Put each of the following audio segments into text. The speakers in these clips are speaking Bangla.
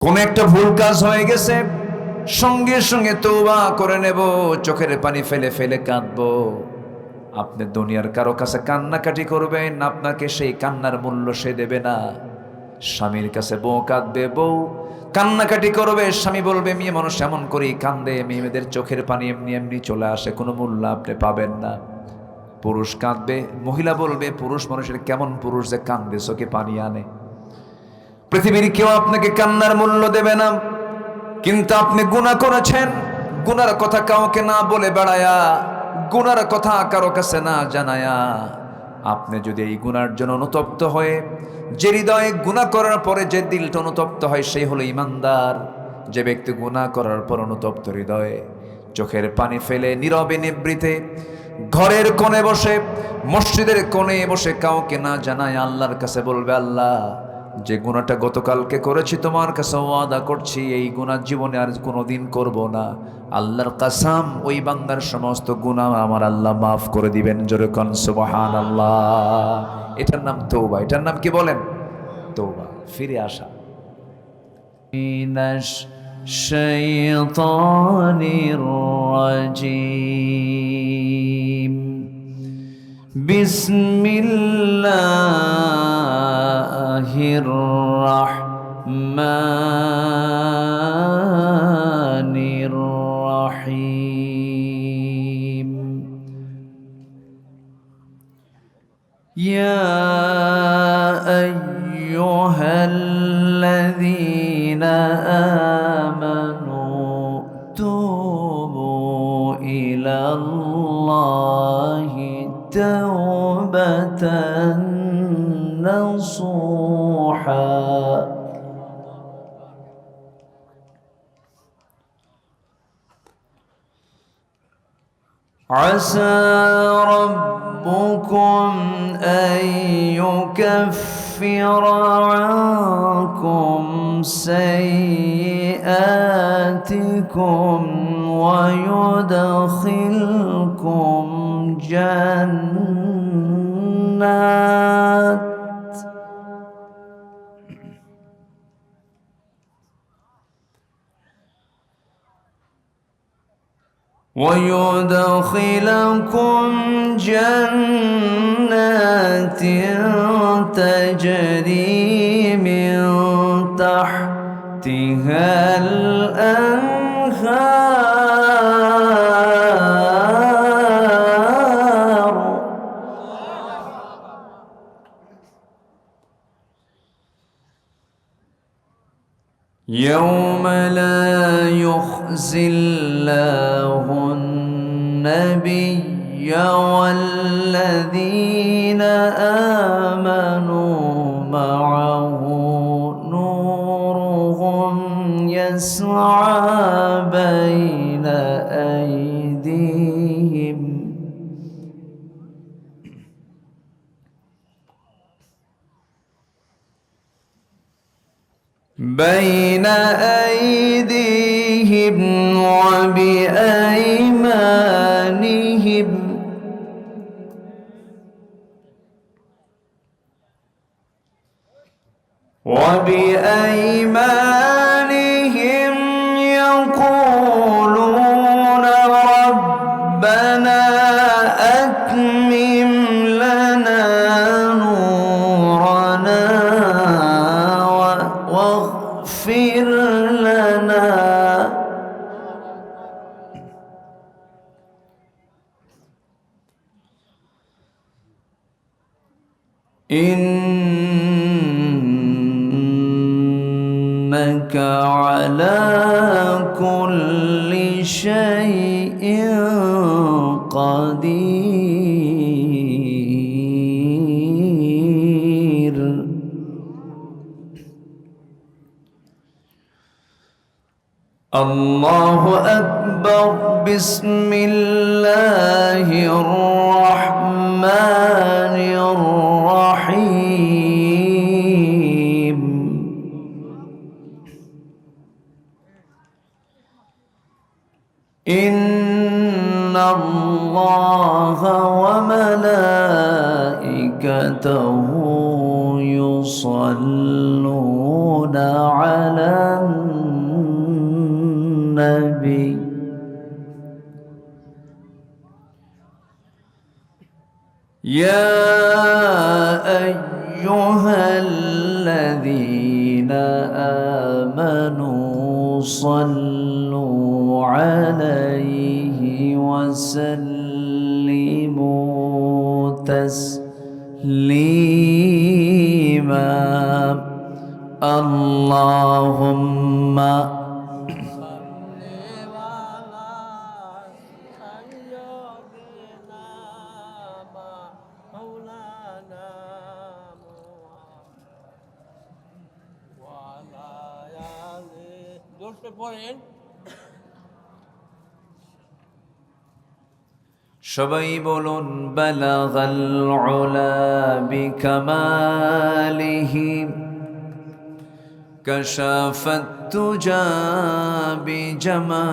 কোন একটা ভুল কাজ হয়ে গেছে, সঙ্গে সঙ্গে তওবা করে নেব, চোখের পানি ফেলে ফেলে কাঁদবো। আপনি দুনিয়ার কারো কাছে কান্নাকাটি করবেন, আপনাকে সেই কান্নার মূল্য সে দেবে না। স্বামীর কাছে বউ কাঁদবে, বউ কান্নাকাটি করবে, স্বামী বলবে মেয়ে মানুষ এমন করেই কান্দে, মেয়েদের চোখের পানি এমনি এমনি চলে আসে, কোনো মূল্য আপনি পাবেন না। পুরুষ কাঁদবে, মহিলা বলবে পুরুষ মানুষের কেমন পুরুষ যে কান্দে চোখে পানি আনে। পৃথিবীর কেউ আপনাকে কান্নার মূল্য দেবে না। কিন্তু আপনি গুনাহ করেছেন, গুনার কথা কাউকে না বলে বেড়ায়া, গুনার কথা কারো কাছে না জানায়া, আপনি যদি এই গুনার জন্য অনুতপ্ত হয়ে, যে হৃদয়ে গুনাহ করার পরে যে দিলটা অনুতপ্ত হয় সেই হলো ইমানদার। যে ব্যক্তি গুনাহ করার পর অনুতপ্ত হৃদয়ে চোখের পানি ফেলে নীরবে নিভৃতে ঘরের কোণে বসে, মসজিদের কোণে বসে কাউকে না জানায় আল্লাহর কাছে বলবে, আল্লাহ যে গুনাহটা গতকালকে করেছি তোমার কাছে ওয়াদা করছি এই গুনাহ জীবনে আর কোনোদিন করব না। আল্লাহর কসম, ওই বান্দার সমস্ত গুনাহ আমার আল্লাহ মাফ করে দিবেন। জোরে কোন সুবহানাল্লাহ। এটার নাম তওবা। এটার নাম কি বলেন? তওবা, ফিরে আসা। মিনাশ শাইতানির রাজিম। বিসমিল্লাহির রাহমানির রাহিম। ইয়া আইয়ুহাল্লাযীনা আমানু তুবু ইলাল্লাহি তাওবাতান নাসুহা। عسى ربكم أن يكفر عنكم سيئاتكم ويدخلكم جنات تجري من تحتها الأنهار يوم لا يخزي الله النبي والذين آمنوا معه نورهم يسعى بين أيديهم وبأيمانهم يقولون ربنا أتمم لنا نورنا واغفر لنا إنك على كل شيء قدير. الله أكبر. بسم الله الرحمن الرحيم. إن الله وملائكته يصلون على النبي يا أيها الذين آمنوا صلوا عليه وسلموا تسليما اللهم সবাই বলুন বালাগাল উলা বিকামালিহি কাশাফাত তুজা বিজামালিহি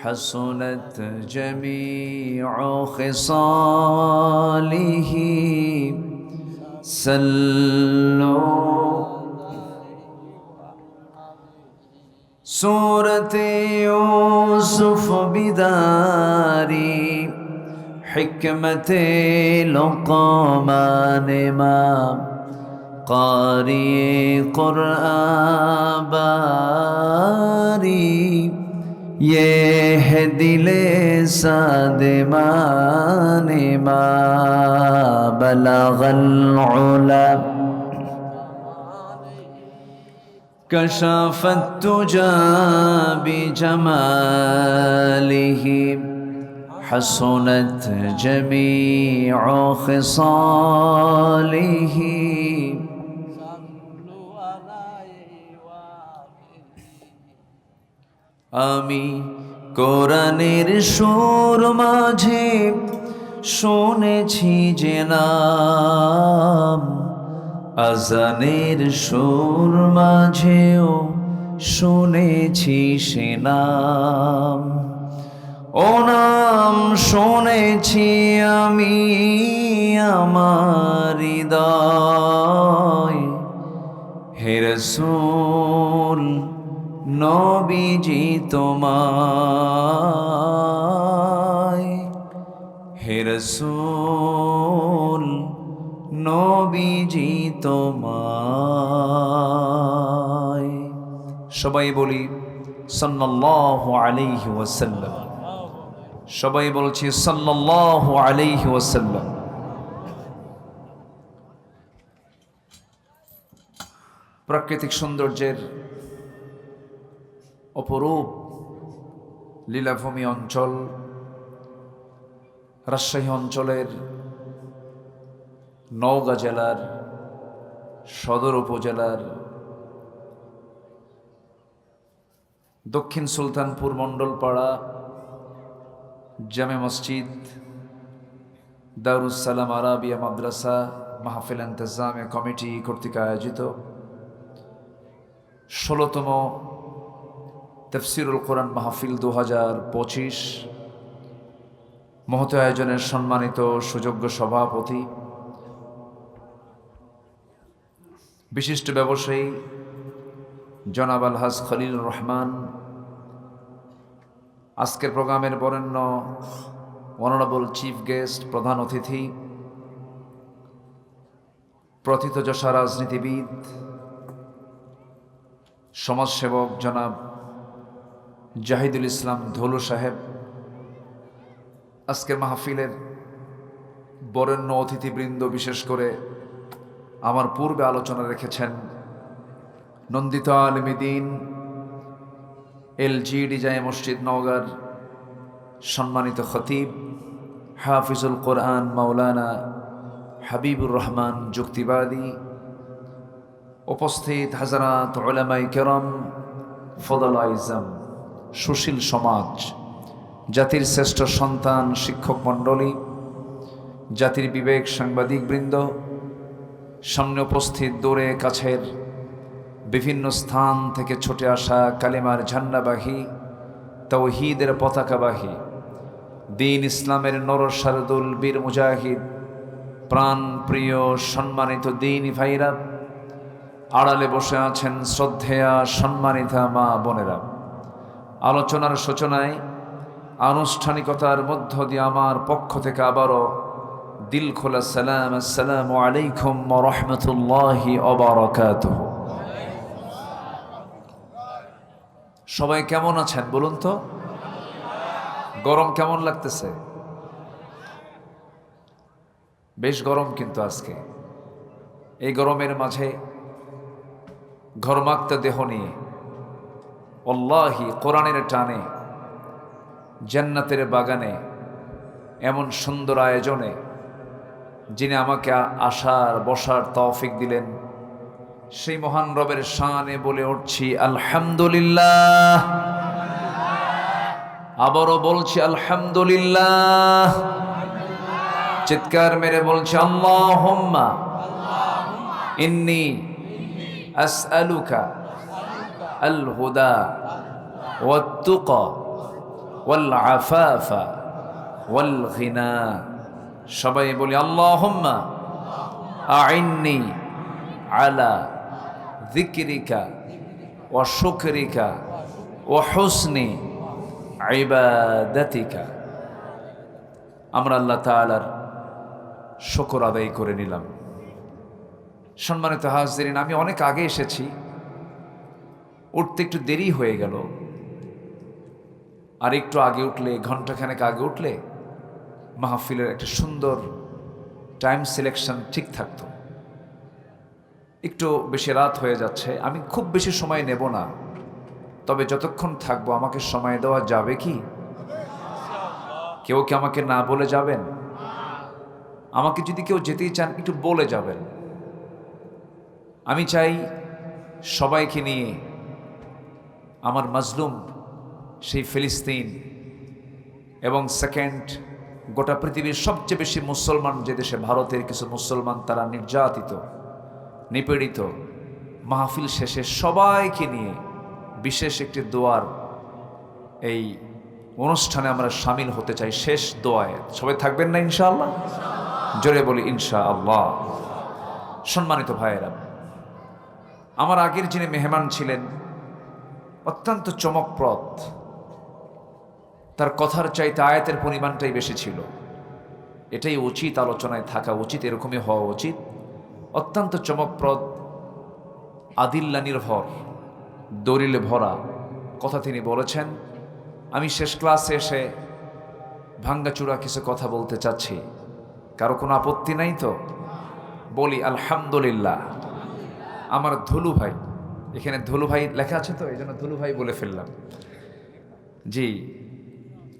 হাসুনাত জামিউ খিসালিহি সাল্লু सूरत यूसुफ बिदारी हिकमत लुक़मान इमाम कारी कुरआन बारी ये है दिले सादिमान मा बलगल उला كشف التجى بجماله حسنت جميع خصاله আমি কোরআনের সুর মাঝে শুনেছি যে নাম আজানের সুর মাঝেও শুনেছি সে নাম ও নাম শুনেছি আমি আমার হৃদয় হে রাসূল নবীজি তোমায় হে রাসূল নবীজি তোমায় সবাই বলি সাল্লাল্লাহু আলাইহি ওয়াসাল্লাম সবাই বলছি সাল্লাল্লাহু আলাইহি ওয়াসাল্লাম প্রাকৃতিক সৌন্দর্যের অপরূপ লীলাভূমি অঞ্চল রাজশাহী অঞ্চলের নওগাঁ জেলার সদর উপজেলার দক্ষিণ সুলতানপুর মণ্ডলপাড়া জামে মসজিদ দারুস সালাম আরাবিয়া মাদ্রাসা মাহফিল ইন্তেজামে কমিটি কর্তৃক আয়োজিত ১৬তম তাফসীরুল কোরআন মাহফিল ২০২৫ মহত আয়োজনের সম্মানিত সুযোগ্য সভাপতি বিশিষ্ট ব্যবসায়ী জনাব আলহাজ খলিলুর রহমান, আজকের প্রোগ্রামের বরেণ্য অনারেবল চিফ গেস্ট, প্রধান অতিথি, প্রথিতযশা রাজনীতিবিদ, সমাজসেবক জনাব জাহিদুল ইসলাম ধলু সাহেব, আজকের মাহফিলের বরেণ্য অতিথিবৃন্দ, বিশেষ করে আমার পূর্বে আলোচনা রেখেছেন নন্দিত আলেমীদ্বীন এলজিডি জামে মসজিদ নওগাঁর সম্মানিত খতিব হাফিজুল কোরআন মাওলানা হাবিবুর রহমান যুক্তিবাদী, উপস্থিত হাজারাত উলামায়ে কেরাম, ফদলায়ে আযম, সুশীল সমাজ, জাতির শ্রেষ্ঠ সন্তান শিক্ষক মণ্ডলী, জাতির বিবেক সাংবাদিকবৃন্দ, সামনে উপস্থিত দূরে কাছের বিভিন্ন স্থান থেকে ছুটে আসা কালিমার ঝান্ডাবাহী, তাওহীদের পতাকাবাহী, দ্বীন ইসলামের নরসারদুল বীর মুজাহিদ, প্রাণ প্রিয় সম্মানিত দ্বীনি ভাইরা, আড়ালে বসে আছেন শ্রদ্ধেয়া সম্মানিতা মা বোনেরা, আলোচনার সূচনায় আনুষ্ঠানিকতার মধ্য দিয়ে আমার পক্ষ থেকে আবারও দিল খোলা সালাম, আসসালামু আলাইকুম ওয়া রাহমাতুল্লাহি ওয়া বারাকাতুহু। সবাই কেমন আছেন বলুন তো? গরম কেমন লাগতেছে? বেশ গরম কিন্তু আজকে। এই গরমের মাঝে ঘরমাক্তা দেহ নিয়ে আল্লাহি কোরআনের টানে জান্নাতের বাগানে এমন সুন্দর আয়োজনে যিনি আমাকে আসার বসার তৌফিক দিলেন, সেই মহান রবের শানে বলে উঠছি আলহামদুলিল্লাহ। আবারও বলছি আলহামদুলিল্লাহ। চিৎকার মেরে বলছি আল্লাহুম্মা ইন্নী আসআলুকা আল হুদা ওয়াত তুকা ওয়াল আফাফা ওয়াল গিনা। সবাই বলি আল্লাহুম্মা আইন্নি আলা যিকরিকা ওয়া শুকরিকা ওয়া হুসনি ইবাদাতিকা। আমরা আল্লাহ তাআলার শুকর আদায় করে নিলাম। সম্মানিত হাজিরিন, আমি অনেক আগে এসেছি, উঠতে একটু দেরি হয়ে গেল। আর একটু আগে উঠলে, ঘন্টাখানেক আগে উঠলে মাহফিলের একটা সুন্দর টাইম সিলেকশন ঠিক থাকতো। একটু বেশি রাত হয়ে যাচ্ছে, আমি খুব বেশি সময় নেব না, তবে যতক্ষণ থাকবো আমাকে সময় দেওয়া যাবে কি? কেউ কি আমাকে না বলে যাবেন? আমাকে যদি কেউ যেতেই চান একটু বলে যাবেন। আমি চাই সবাইকে নিয়ে আমার মাজলুম সেই ফিলিস্তিন এবং সেকেন্ড গোটা পৃথিবীর সবচেয়ে বেশি মুসলমান যে দেশে, ভারতের কিছু মুসলমান তারা নির্যাতিত, নিপীড়িত, মাহফিল শেষে সবাইকে নিয়ে বিশেষ একটি দোয়ার এই অনুষ্ঠানে আমরা সামিল হতে চাই। শেষ দোয়ায় সবাই থাকবেন না ইনশাআল্লাহ? জোরে বলি ইনশাআল্লাহ। সম্মানিত ভাইয়েরা, আমার আগের যিনি মেহমান ছিলেন অত্যন্ত চমকপ্রদ, তার কথার চাইতে আয়াতের পরিমাণটাই বেশি ছিল। এটাই উচিত, আলোচনায় থাকা উচিত, এরকমই হওয়া উচিত। অত্যন্ত চমকপ্রদ, আদিল্লা নির্ভর, দলিলে ভরা কথা তিনি বলেছেন। আমি শেষ ক্লাসে এসে ভাঙ্গাচূড়া কিছু কথা বলতে চাচ্ছি, কারো কোনো আপত্তি নাই তো? বলি আলহামদুলিল্লাহ। আমার ধুলু ভাই, এখানে ধুলু ভাই লেখা আছে তো, এই জন্য ধুলু ভাই বলে ফেললাম। জি,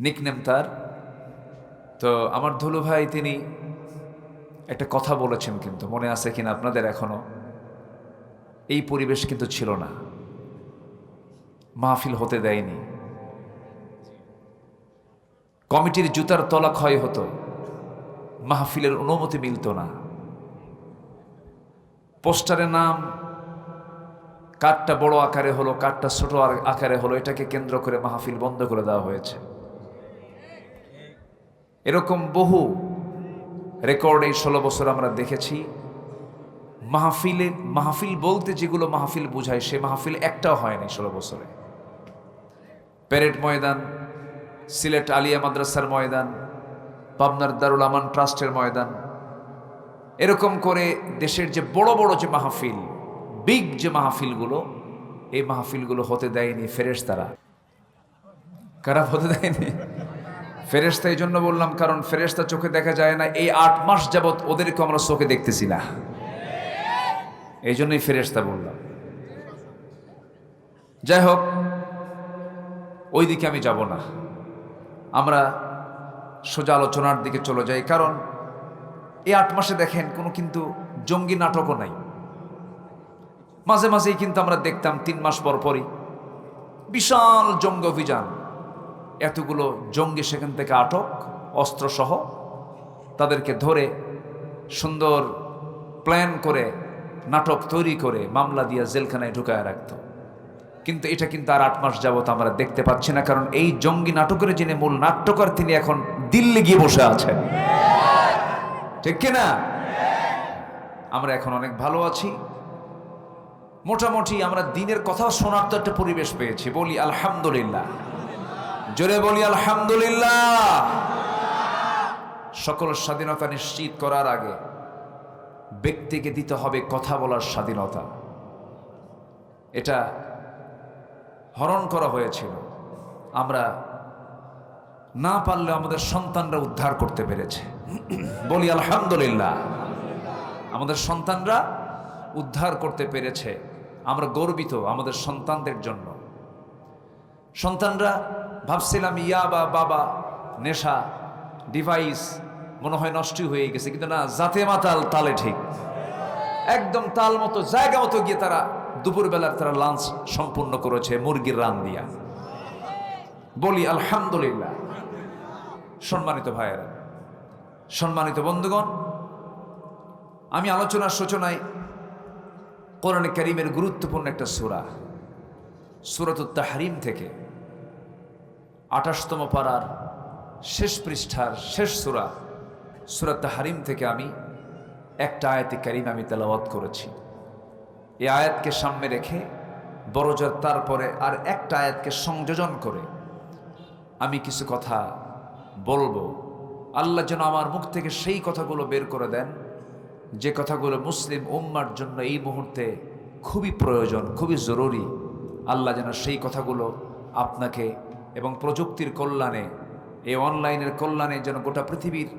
নিকনেম তার। তো আমার ধুলু ভাই তিনি একটা কথা বলেছেন, কিন্তু মনে আছে কিনা আপনাদের এখনো? এই পরিবেশ কিন্তু ছিল না, মাহফিল হতে দেয়নি, কমিটির জুতার তলা ক্ষয় হতো, মাহফিলের অনুমতি মিলত না, পোস্টারের নাম কাঠটা বড় আকারে হলো, কাঠটা ছোট আকারে হলো, এটাকে কেন্দ্র করে মাহফিল বন্ধ করে দেওয়া হয়েছে। এরকম বহু রেকর্ড এই 16 বছর আমরা দেখেছি। মাহফিল বলতে যেগুলো মাহফিল বুঝায়, সে মাহফিল একটাও হয়নি 16 বছরে। প্যারেড ময়দান, সিলেট আলিয়া মাদ্রাসার ময়দান, পাবনার দারুল আমান ট্রাস্টের ময়দান, এরকম করে দেশের যে বড় বড় যে মাহফিল, বিগ যে মাহফিলগুলো, এই মাহফিলগুলো হতে দেয়নি ফেরেশতারা। কারা হতে দেয়নি? ফেরেশতা। এই জন্য বললাম, কারণ ফেরেশতা চোখে দেখা যায় না। এই 8 মাস যাবৎ ওদেরকে আমরা চোখে দেখতেছি না, এই জন্যই ফেরেশতা বললাম। যাই হোক, ওই দিকে আমি যাব না, আমরা সোজা আলোচনার দিকে চলে যাই। কারণ এই 8 মাসে দেখেন কোনো কিন্তু জঙ্গি নাটকও নাই। মাঝে মাঝেই কিন্তু আমরা দেখতাম 3 মাস পর পরই বিশাল জঙ্গি অভিযান, এতগুলো জঙ্গি সেখান থেকে আটক, অস্ত্রসহ তাদেরকে ধরে সুন্দর প্ল্যান করে নাটক তৈরি করে মামলা দিয়ে জেলখানায় ঢুকায় রাখত। কিন্তু এটা কিন্তু আর 8 মাস যাবত আমরা দেখতে পাচ্ছি না, কারণ এই জঙ্গি নাটকের যিনি মূল নাট্যকার তিনি এখন দিল্লি গিয়ে বসে আছেন, ঠিক কিনা? আমরা এখন অনেক ভালো আছি। মোটামুটি আমরা দিনের কথাও শোনার তো একটা পরিবেশ পেয়েছি। বলি আলহামদুলিল্লাহ, জোরে বলি আলহামদুলিল্লাহ। সকল স্বাধীনতা নিশ্চিত করার আগে ব্যক্তিকে দিতে হবে কথা বলার স্বাধীনতা। এটা হরণ করা হয়েছিল, আমরা না পারলে আমাদের সন্তানরা উদ্ধার করতে পেরেছে। বলি আলহামদুলিল্লাহ, আমাদের সন্তানরা উদ্ধার করতে পেরেছে। আমরা গর্বিত আমাদের সন্তানদের জন্য। সন্তানরা ভাবছিলাম ইয়াবা, বাবা, নেশা, ডিভাইস মনে হয় নষ্ট হয়ে গেছে, কিন্তু না, জাতে মাতাল তালে ঠিক, একদম তাল মতো জায়গা মতো গিয়ে তারা দুপুরবেলার তারা লাঞ্চ সম্পূর্ণ করেছে মুরগির রান দিয়া। বলি আলহামদুলিল্লাহ। সম্মানিত ভাইয়েরা, সম্মানিত বন্ধুগণ, আমি আলোচনার সূচনায় কোরআনে কারীমের গুরুত্বপূর্ণ একটা সূরা, সূরাতুত তাহরিম থেকে 28তম পারার শেষ পৃষ্ঠার শেষ সূরা, সূরা তাহরিম থেকে আমি একটা আয়াতে কারীম আমি তেলাওয়াত করেছি। এই আয়াতকে সামনে রেখে বড়জোর তারপরে আর একটা আয়াতকে সংযোজন করে আমি কিছু কথা বলবো। আল্লাহ যেন আমার মুখ থেকে সেই কথাগুলো বের করে দেন যে কথাগুলো মুসলিম উম্মার জন্য এই মুহূর্তে খুবই প্রয়োজন, খুবই জরুরি। আল্লাহ যেন সেই কথাগুলো আপনাকে এবং প্রযুক্তির কল্যাণে, এই অনলাইনের কল্যাণে যেন গোটা পৃথিবীর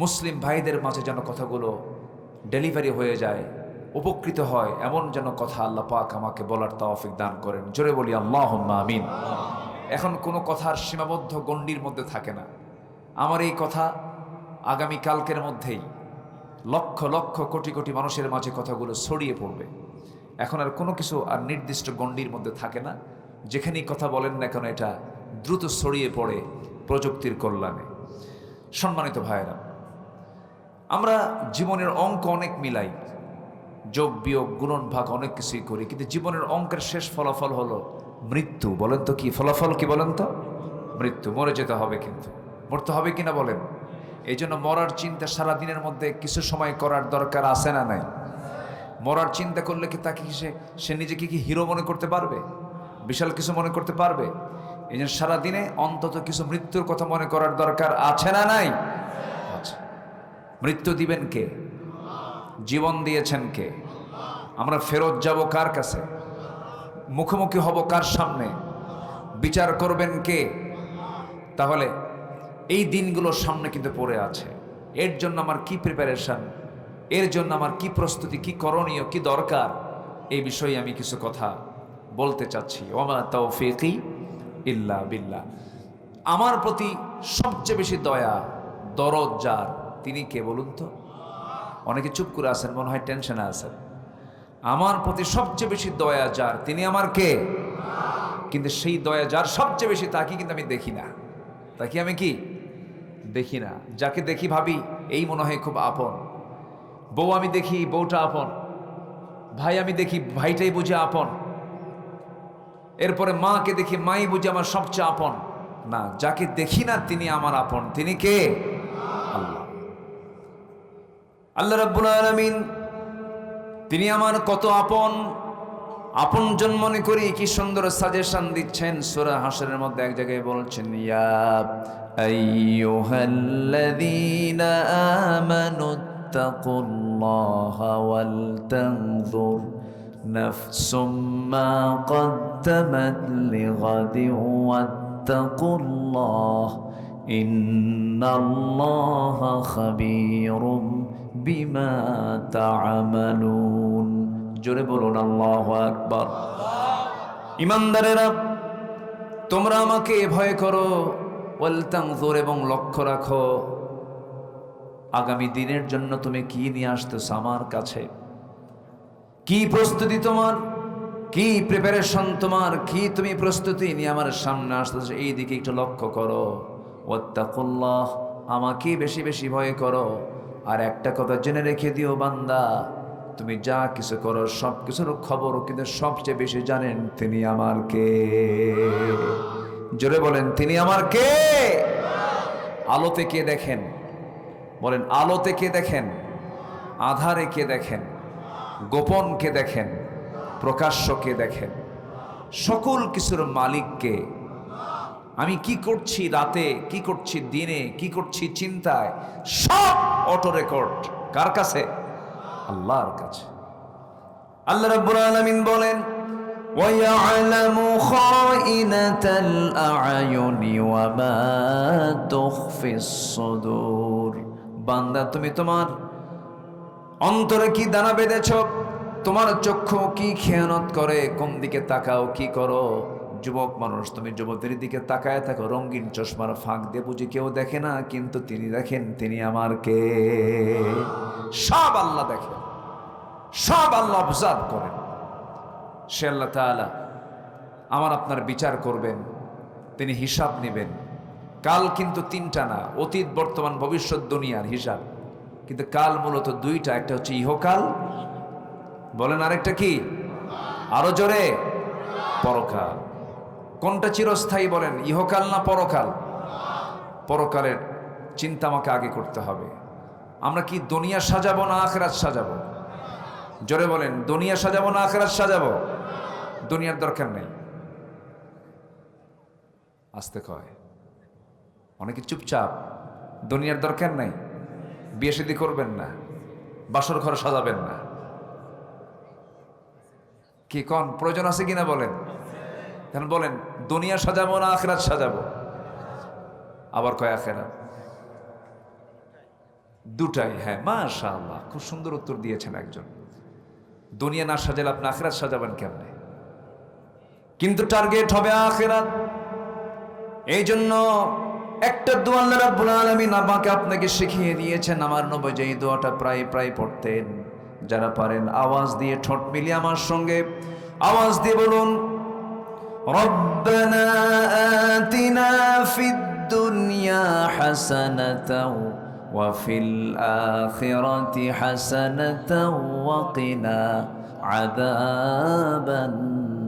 মুসলিম ভাইদের মাঝে যেন কথাগুলো ডেলিভারি হয়ে যায়, উপকৃত হয়, এমন যেন কথা আল্লাহ পাক আমাকে বলার তৌফিক দান করেন। জোরে বলি আল্লাহুম্মা আমিন। এখন কোনো কথার সীমাবদ্ধ গণ্ডির মধ্যে থাকে না। আমার এই কথা আগামী কালকের মধ্যেই লক্ষ লক্ষ কোটি কোটি মানুষের মাঝে কথাগুলো ছড়িয়ে পড়বে। এখন আর কোনো কিছু আর নির্দিষ্ট গণ্ডির মধ্যে থাকে না। যেখানেই কথা বলেন না কেন এটা দ্রুত ছড়িয়ে পড়ে প্রযুক্তির কল্যাণে। সম্মানিত ভাইয়েরা, আমরা জীবনের অঙ্ক অনেক মিলাই, যোগ বিয়োগ গুণন ভাগ অনেক কিছুই করি, কিন্তু জীবনের অঙ্কের শেষ ফলাফল হলো মৃত্যু। বলেন তো কি ফলাফল, কি বলেন তো? মৃত্যু। মরে যেতে হবে, কিন্তু মরতে হবে কিনা বলেন? এই জন্য মরার চিন্তা সারাদিনের মধ্যে কিছু সময় করার দরকার আছে না নাই? মরার চিন্তা করলে কি তাকে সে নিজেকে কি হিরো মনে করতে পারবে? বিশাল কিছু মনে করতে পারবে? এই জন্য সারাদিনে অন্তত কিছু মৃত্যুর কথা মনে করার দরকার আছে না নাই? আচ্ছা, মৃত্যু দিবেন কে? জীবন দিয়েছেন কে? আমরা ফেরত যাব কার কাছে? মুখোমুখি হব কার সামনে? বিচার করবেন কে? তাহলে এই দিনগুলোর সামনে কিন্তু পড়ে আছে। এর জন্য আমার কি প্রিপারেশন, এর জন্য আমার কি প্রস্তুতি, কি করণীয়, কি দরকার, এই বিষয়ে আমি কিছু কথা বলতে চাচ্ছি। ওমা তাওফীকি ইল্লা বিল্লাহ। আমার প্রতি সবচেয়ে বেশি দয়া দরদ যার, তিনি কে বলুন তো? অনেকে চুপ করে আছেন, মনে হয় টেনশনে আছেন। আমার প্রতি সবচেয়ে বেশি দয়া যার, তিনি আমার কে? কিন্তু সেই দয়া যার সবচেয়ে বেশি, তাকে কিন্তু আমি দেখি না। তাকে আমি কি দেখি না। যাকে দেখি ভাবি এই মনে হয় খুব আপন। বউ আমি দেখি বউটা আপন, ভাই আমি দেখি ভাইটাই বুঝে আপন, এরপরে মাকে দেখি মাই বুঝে আমার সবচেয়ে আপন। না, যাকে দেখি না তিনি আমার আপন। তিনি কে? আল্লাহ। আল্লাহ রাব্বুল আলামিন তিনি আমার কত আপন, আপনজন মনে করি কি সুন্দর সাজেশন দিচ্ছেন। সূরা হাশরের মধ্যে এক জায়গায় বলছেন, ইয়া আইয়ুহাল্লাযীনা আমানুত্তাকুল্লাহা ওয়াল তানজুর নাফসুম মা কদ্দামাত লিগাদিন ওয়াত্তাকুল্লাহ ইন্নাল্লাহা খাবীরুম বিমা তা'মালুন। জোরে বলুন আল্লাহু আকবার। ইমানদারেরা, তোমরা আমাকে ভয় করো, ওয়াল তানজুর, এবং লক্ষ্য রাখো আগামী দিনের জন্য তুমি কি নিয়ে আসতেছো আমার কাছে, কি প্রস্তুতি তোমার, কি প্রিপারেশন তোমার, কি তুমি প্রস্তুতি নিয়ে আমার সামনে আসতেছো, এই দিকে একটু লক্ষ্য করো। ওয়াত্তাকুল্লাহ, আমাকে বেশি বেশি ভয় করো। আর একটা কথা জেনে রেখে দিও বান্দা, তুমি যা কিছু করো সব কিছুর খবর কিন্তু সবচেয়ে বেশি জানেন তিনি আমার কে। জোরে বলেন, তিনি আমার কে? আলোতে কে দেখেন? বলেন, আলোতে কে দেখেন? আধারে কে দেখেন? গোপন কে দেখেন? প্রকাশ্যকে দেখেন, সকল কিছুর মালিককে। আমি কি করছি রাতে, কি করছি দিনে, কি করছি চিন্তায়, সব অটো রেকর্ড কার কাছে? আল্লাহর কাছে। আল্লাহ রাব্বুল আলামিন বলেন, وَيَعْلَمُ خَائِنَةَ الْأَعْيُنِ وَمَا تُخْفِي الصُّدُورُ। বান্দা, তুমি তোমার অন্তরে কি দানা বেঁধেছ? তোমার চক্ষু কি খেয়ানত করে? কোন দিকে তাকাও, কি করো? যুবক মানুষ, তুমি যুবতীর দিকে তাকায় থাকো, রঙিন চশমার ফাঁক দিয়ে বুঝি কেউ দেখে না, কিন্তু তিনি দেখেন। তিনি আমার কে? সব আল্লাহ দেখেন, সব আল্লাহ অবজার্ভ করেন। সে আল্লাহ তাআলা আমার আপনার বিচার করবেন, তিনি হিসাব নেবেন। কাল কিন্তু তিনটা না, অতীত, বর্তমান, ভবিষ্যৎ, দুনিয়ার হিসাব। কিন্তু কাল মূলত দুইটা, একটা হচ্ছে ইহকাল, বলেন, আরেকটা কি? আরো জোরে, পরকাল। কোনটা চিরস্থায়ী বলেন, ইহকাল না পরকাল? পরকালের চিন্তা আমাকে আগে করতে হবে। আমরা কি দুনিয়া সাজাবো না আখিরাত সাজাবো? জোরে বলেন, দুনিয়া সাজাবো না আখিরাত সাজাবো? দুনিয়ার দরকার নেই। আস্তে কয়, অনেকে চুপচাপ। দুনিয়ার দরকার নাই, বিয়ে শাদী করবেন না, বাসর ঘর সাজাবেন না। কি কোন প্রয়োজন আছে কিনা বলেন? কেন বলেন, দুনিয়া সাজাবো না আখিরাত সাজাবো? আবার কয় আখিরাত। দুটাই। হ্যাঁ, মাশাআল্লাহ, খুব সুন্দর উত্তর দিয়েছেন একজন। দুনিয়া না সাজালে আপনি আখিরাত সাজাবেন কেমনে? কিন্তু টার্গেট হবে আখিরাত। এই জন্য একটা দোয়া আল্লাহ রাব্বুল আলামিন আমাকে আপনাকে শিখিয়ে দিয়েছেন। আমার নবী যে দোয়াটা প্রায় প্রায় পড়তেন, যারা পারেন আওয়াজ দিয়ে ঠোঁট মিলিয়ে আমার সঙ্গে আওয়াজ দিয়ে বলুন, রব্বানা আতিনা ফিদ দুনিয়া হাসানাতাও ওয়া ফিল আখিরাতি হাসানাতাও ওয়া কিনা আযাবান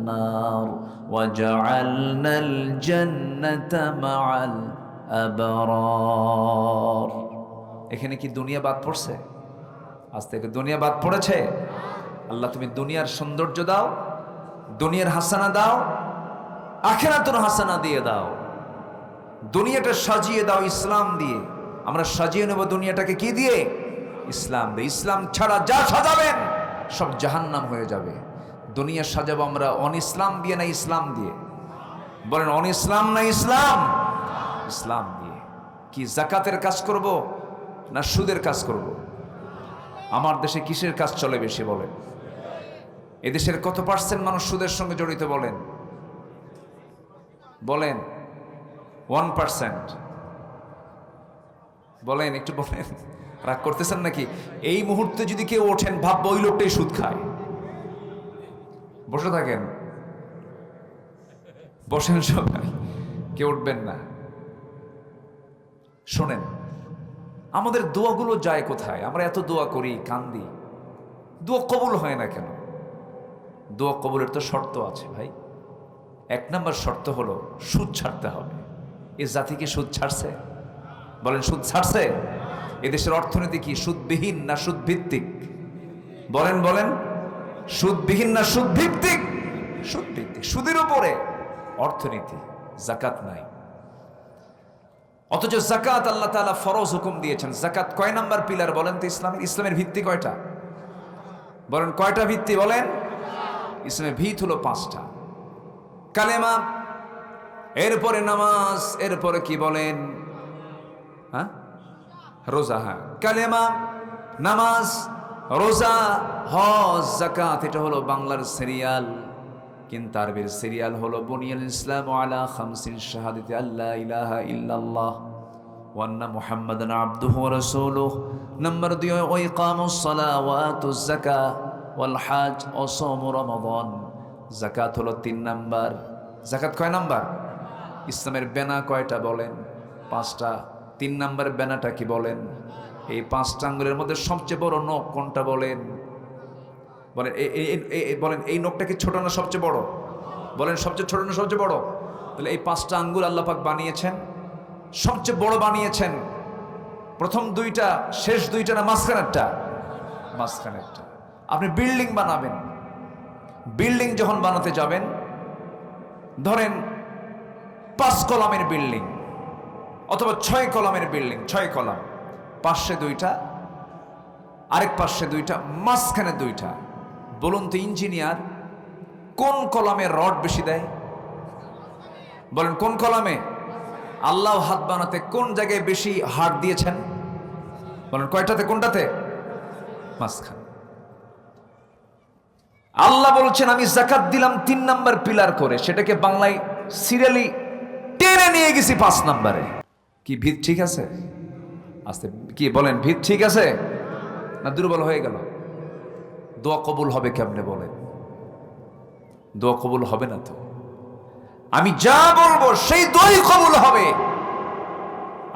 নার ওয়াজআলনাল জান্নাতা মাআল আবরার। এখানে কি দুনিয়া বাদ পড়ছে? আজ থেকে দুনিয়া বাদ পড়েছে? আল্লাহ, তুমি দুনিয়ার সৌন্দর্য দাও, দুনিয়ার হাসানা দাও, আখিরাতুর হাসানা দিয়ে দাও। দুনিয়াটা সাজিয়ে দাও ইসলাম দিয়ে। আমরা সাজিয়ে নেব দুনিয়াটাকে কি দিয়ে? ইসলাম দিয়ে। ইসলাম ছাড়া যা সাজাবেন সব জাহান্নাম হয়ে যাবে। দুনিয়া সাজাবো আমরা অন ইসলাম দিয়ে না ইসলাম দিয়ে? বলেন, অন ইসলাম না ইসলাম? ইসলাম দিয়ে। কি জাকাতের কাজ করব না সুদের কাজ করব? আমার দেশে কিসের কাজ চলে বেশি বলেন? এদেশের কত পার্সেন্ট মানুষ সুদের সঙ্গে জড়িত বলেন? বলেন 1%। বলেন, একটু বলেন। রাগ করতেছেন নাকি? এই মুহূর্তে যদি কেউ ওঠেন, ভাববো ওই লোকটাই সুদ খায়। বসে থাকেন, বসেন সবাই, কেউ উঠবেন না। শোনেন, আমাদের দোয়াগুলো যায় কোথায়? আমরা এত দোয়া করি, কান্দি, দোয়া কবুল হয় না কেন? দোয়া কবুলের তো শর্ত আছে ভাই। 1 নম্বর শর্ত হলো সুদ ছাড়তে হবে। এ জাতি কি সুদ ছাড়ছে? বলেন, সুদ ছাড়ছে? এদেশের অর্থনীতি কি সুদবিহীন না সুদ ভিত্তিক? বলেন বলেন, সুদবিহীন না সুদ ভিত্তিক? সুদ ভিত্তিক। সুদের উপরে অর্থনীতি। যাকাত নাই। অথচ যাকাত আল্লাহ তাআলা ফরজ হুকুম দিয়েছেন। যাকাত কয় নাম্বার পিলার বলেন তো ইসলামের? ইসলামের ভিত্তি কয়টা বলেন? কয়টা ভিত্তি বলেন? ইসলামের ভিত হলো 5টা। কালেমা, এরপরে নামাজ, এরপরে কি বলেন? হ্যাঁ, রোজা। হ্যাঁ, কালেমা, নামাজ, রোজা, হজ, যাকাত। এটা হলো বাংলার সিরিয়াল, কিন্তু আরবির সিরিয়াল হলো বুনিয়াল ইসলাম আলা খামসিন শাহাদাতি আল্লা ইলাহা ইল্লাল্লাহ ওয়া আন্না মুহাম্মাদান আবদুহু ওয়া রাসূলুহু। নাম্বার 2 ওয়া ইকামুস সালাহ ওয়া আতুজ যাকাহ ওয়াল হজ ওয়া সাওম রমাদান। যাকাত হলো 3 নাম্বার। যাকাত কয় নাম্বার? ইসলামের বেনা কয়টা বলেন? 5টা। 3 নাম্বার বেনাটা কি বলেন? এই 5টা আঙ্গুলের মধ্যে সবচেয়ে বড় নখ কোনটা বলেন? বলেন, বলেন, এই নখটা কি ছোট না সবচেয়ে বড়? বলেন, সবচেয়ে ছোট না সবচেয়ে বড়? তাহলে এই 5টা আঙ্গুল আল্লাহ পাক বানিয়েছেন, সবচেয়ে বড় বানিয়েছেন। প্রথম 2টা, শেষ 2টা না মাঝখানেরটা? মাঝখানেরটা। আপনি বিল্ডিং বানাবেন, বিল্ডিং যখন বানাতে যাবেন, ধরেন 5 কলামের বিল্ডিং অথবা 6 কলামের বিল্ডিং, 6 কলাম, পাশে 2টা, আরেক পাশে 2টা, মাঝখানে 2টা। বলুন তো ইঞ্জিনিয়ার কোন কলামে রড বেশি দেয়? বলেন কোন কলামে? আল্লাহ হাত বানাতে কোন জায়গায় বেশি হাত দিয়েছেন? বলেন কয়টাতে, কোনটাতে? মাঝখানে। আল্লাহ বলছেন আমি যাকাত দিলাম 3 নাম্বার পিলার করে, সেটাকে বাংলায় সিরিয়ালি টেনে নিয়ে গেছি 5 নাম্বারে। কি ভিত ঠিক আছে? আস্তে কি বলেন, ভিত ঠিক আছে না দুর্বল হয়ে গেল? দোয়া কবুল হবে কেমনে বলেন? দোয়া কবুল হবে না তো। আমি যা বলবো সেই দোয়াই কবুল হবে,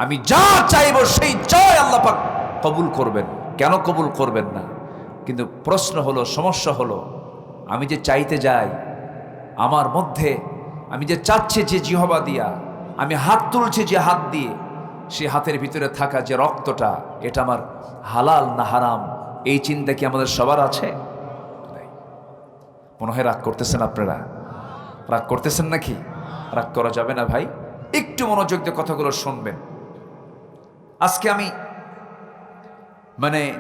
আমি যা চাইবো সেই চাই আল্লাহ পাক কবুল করবেন। কেন কবুল করবেন না? কিন্তু প্রশ্ন হলো, সমস্যা হলো, আমি যে চাইতে যাই, আমার মধ্যে আমি যে চাচ্ছি যে জিহবা দিয়া, আমি হাত তুলছি যে হাত দিয়ে, সে হাতের ভিতরে থাকা যে রক্তটা, এটা আমার হালাল না হারাম, এই চিন্তা কি আমাদের সবার আছে? মনে হয় রাগ করতেছেন আপনারা, রাগ করতেছেন নাকি? রাগ করা যাবে না ভাই, একটু মনোযোগ দিয়ে কথাগুলো শুনবেন। আজকে আমি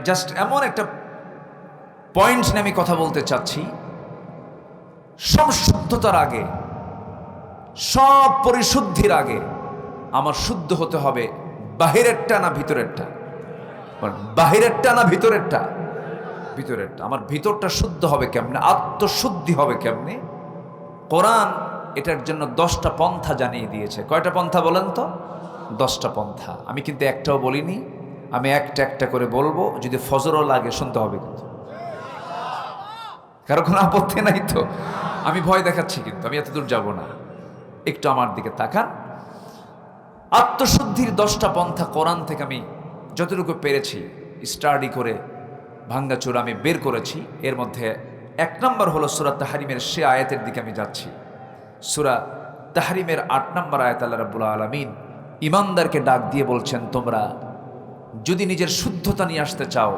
জাস্ট এমন একটা পয়েন্ট নিয়ে আমি কথা বলতে চাচ্ছি। সব শুদ্ধতার আগে, সব পরিশুদ্ধির আগে আমার শুদ্ধ হতে হবে বাহিরেরটা না ভিতরেরটা? বাহিরেরটা না ভিতরেরটা? ভিতরেরটা। আমার ভিতরটা শুদ্ধ হবে কেমনে? আত্মশুদ্ধি হবে কেমনে? কোরআন এটার জন্য 10টা পন্থা জানিয়ে দিয়েছে। কয়টা পন্থা বলেন তো? 10টা পন্থা। আমি কিন্তু একটাও বলিনি, আমি একটা একটা করে বলবো, যদি ফজরও লাগে শুনতে হবে কিন্তু। কারো কোনো আপত্তি নাই তো? আমি ভয় দেখাচ্ছি কিন্তু, আমি এত দূর যাব না, একটু আমার দিকে তাকান। আত্মশুদ্ধির 10টা পন্থা কোরআন থেকে আমি যতটুকু পেরেছি স্টাডি করে ভাঙ্গাচোরা আমি বের করেছি। এর মধ্যে 1 নম্বর হলো সূরা তাহরিমের সে আয়াতের দিকে আমি যাচ্ছি। সূরা তাহরিমের 8 নম্বর আয়াত আল্লাহ রাব্বুল আলামিন ইমানদারকে ডাক দিয়ে বলছেন, তোমরা যদি নিজের শুদ্ধতা নিয়ে আসতে চাও,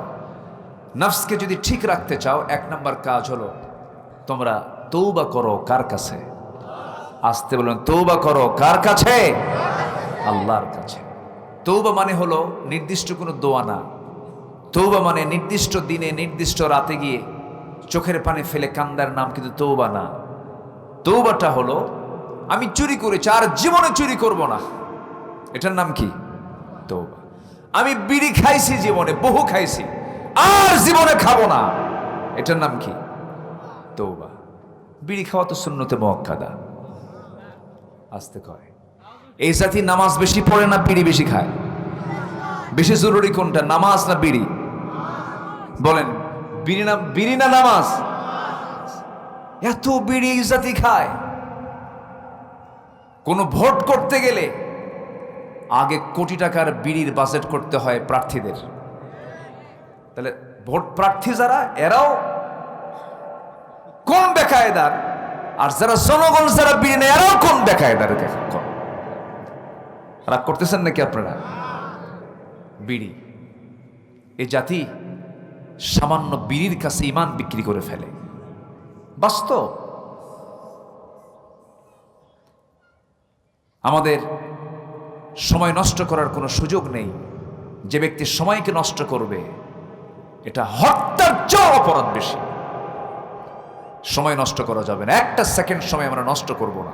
নফসকে যদি ঠিক রাখতে চাও, 1 নম্বর কাজ হলো তোমরা তওবা করো। কার কাছে? আসতে বলুন, তওবা করো কার কাছে? আল্লাহর কাছে। তওবা মানে হলো নির্দিষ্ট কোনো দোয়া না। তওবা মানে নির্দিষ্ট দিনে নির্দিষ্ট রাতে গিয়ে চোখের পানি ফেলে কান্দার নাম কিন্তু তওবা না। তওবাটা হলো আমি চুরি করেছি, আর জীবনে চুরি করব না, এটার নাম কি? তওবা। আমি বিড়ি খাইছি জীবনে, বহু খাইছি, আর জীবনে খাবো না, এটার নাম কি? তওবা। বিড়ি খাওয়া তো সুন্নতে মুআক্কাদা। আসতে কয় এই জাতি নামাজ বেশি পড়ে না বিড়ি বেশি খায়? বেশি জরুরি কোনটা, নামাজ না বিড়ি? বলেন, বিড়ি না নামাজ? এত বিড়ি এই জাতি খায়। কোন ভোট করতে গেলে আগে কোটি টাকার বিড়ির বাজেট করতে হয় প্রার্থীদের। তাহলে ভোট প্রার্থী যারা, এরাও কোন বেকায়দার, আর যারা জনগণ যারা বিড়ি নেয় এরাও কোন বেকায়দার। রাগ করতেছেন নাকি আপনারা? বিড়ি, এই জাতি সামান্য বিড়ির কাছে ঈমান বিক্রি করে ফেলে। বাস্তব। আমাদের সময় নষ্ট করার কোনো সুযোগ নেই। যে ব্যক্তি সময়কে নষ্ট করবে, এটা হত্যার চেয়ে অপরাধ বেশি। সময় নষ্ট করা যাবে না, একটা সেকেন্ড সময় আমরা নষ্ট করব না,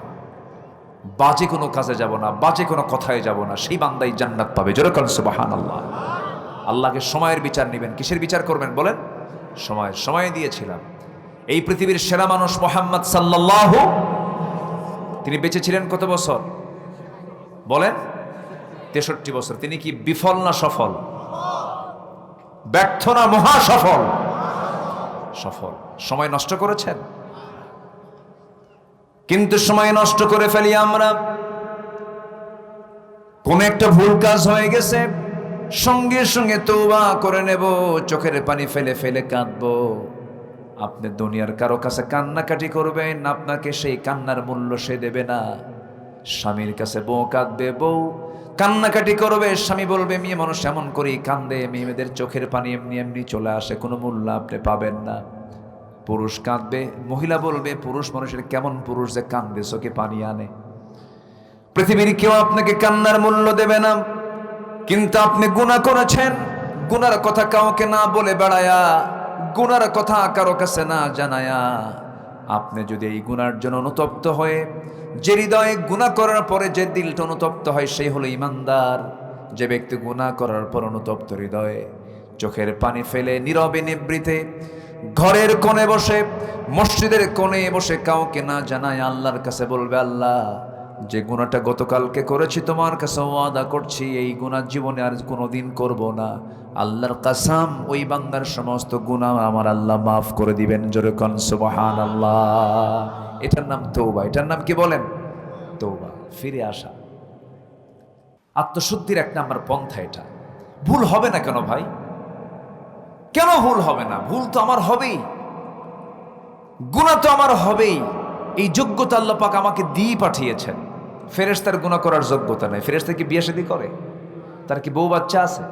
বাজে কোনো কাজে যাব না, বাজে কোনো কথায় যাব না, সেই বান্দাই জান্নাত পাবে। জোরে বলেন সুবহানাল্লাহ। আল্লাহকে সময়ের বিচার নেবেন। কিসের বিচার করবেন বলেন? সময় দিয়েছিলাম। এই পৃথিবীর সেরা মানুষ মুহাম্মদ সাল্লাল্লাহু, তিনি বেঁচে ছিলেন কত বছর বলেন? 63 বছর। তিনি কি বিফল না সফল? ব্যর্থ না মহা সফল? সফল। সময় নষ্ট করেছেন? কিন্তু সময় নষ্ট করে ফেলি আমরা। কোন একটা ভুল কাজ হয়ে গেছে, সঙ্গে সঙ্গে তওবা করে নেব, চোখের পানি ফেলে ফেলে কাঁদবো। আপনি দুনিয়ার কারো কাছে কান্নাকাটি করবেন, আপনাকে সেই কান্নার মূল্য সে দেবে না। স্বামীর কাছে বউ কাঁদবে, বউ কান্নাকাটি করবে, স্বামী বলবে মেয়ে মানুষ এমন করেই কান্দে, মেয়েদের চোখের পানি এমনি এমনি চলে আসে, কোনো মূল্য আপনি পাবেন না। পুরুষ কাঁদবে, মহিলা বলবে পুরুষ মানুষের কেমন পুরুষ যে কাঁদবে চোখে পানি আনে। পৃথিবীর কেউ আপনাকে কান্নার মূল্য দেবে না, কিন্তু আপনি গুনাহ করেছেন, গুনার কথা কাউকে না বলে বেড়ায়া, গুনার কথা কারো কাছে না জানায়া, আপনি যদি এই গুনার জন্য অনুতপ্ত হয়ে, যে হৃদয়ে গুনাহ করার পরে যে দিলটা অনুতপ্ত হয় সেই হলো ইমানদার। যে ব্যক্তি গুনাহ করার পর অনুতপ্ত হৃদয়ে চোখের পানি ফেলে নীরবে নিবৃতে ঘরের কোণে বসে, মসজিদের কোণে বসে কাউকে না জানায় আল্লাহর কাছে বলবে, আল্লাহ যে গুনাহটা গতকালকে করেছি তোমার কাছে ওয়াদা করছি এই গুনাহ জীবনে আর কোনোদিন করব না। আল্লাহর কাসাম, ওই বান্দার সমস্ত গুনাহ আমার আল্লাহ মাফ করে দিবেন। জোরে কোন সুবহানাল্লাহ। এটার নাম তওবা। এটার নাম কি বলেন? তওবা, ফিরে আসা। আত্মশুদ্ধির এক নাম্বার পন্থা এটা। ভুল হবে না কেন ভাই? কেন ভুল হবে না? ভুল তো আমার হবেই, গুনাহ তো আমার হবেই। এই যোগ্যতা আল্লাহ পাক আমাকে দিয়ে পাঠিয়েছেন। ফেরেশতার গুনাহ করার যোগ্যতা নাই। ফেরেশতা কি বিয়ে শাদী করে? তার কি বউ বাচ্চা আছে?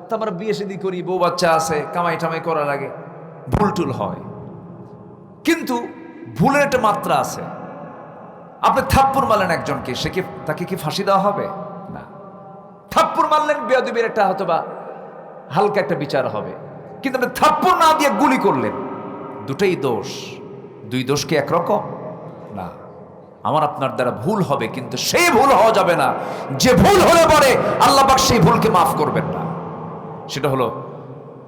তো আমরা বিয়ে শাদী করি, বউ বাচ্চা আছে, কামাই টামাই করা লাগে, ভুল টুল হয়। কিন্তু ভুলের একটা মাত্রা আছে। আপনি থাপ্পড় মারলেন একজনকে, সে কি, তাকে কি ফাঁসি দেওয়া হবে? না। থাপ্পড় মারলেন, বেয়াদবির একটা হয়তো বা হালকা একটা বিচার হবে। কিন্তু আপনি থাপ্পড় না দিয়ে গুলি করলেন, দুটোই দোষ। দুই দোষ কি একরকম? না। আমার আপনার দ্বারা ভুল হবে, কিন্তু সেই ভুল হওয়া যাবে না যে ভুল হলে পরে আল্লাহ পাক সেই ভুলকে মাফ করবেন না। সেটা হলো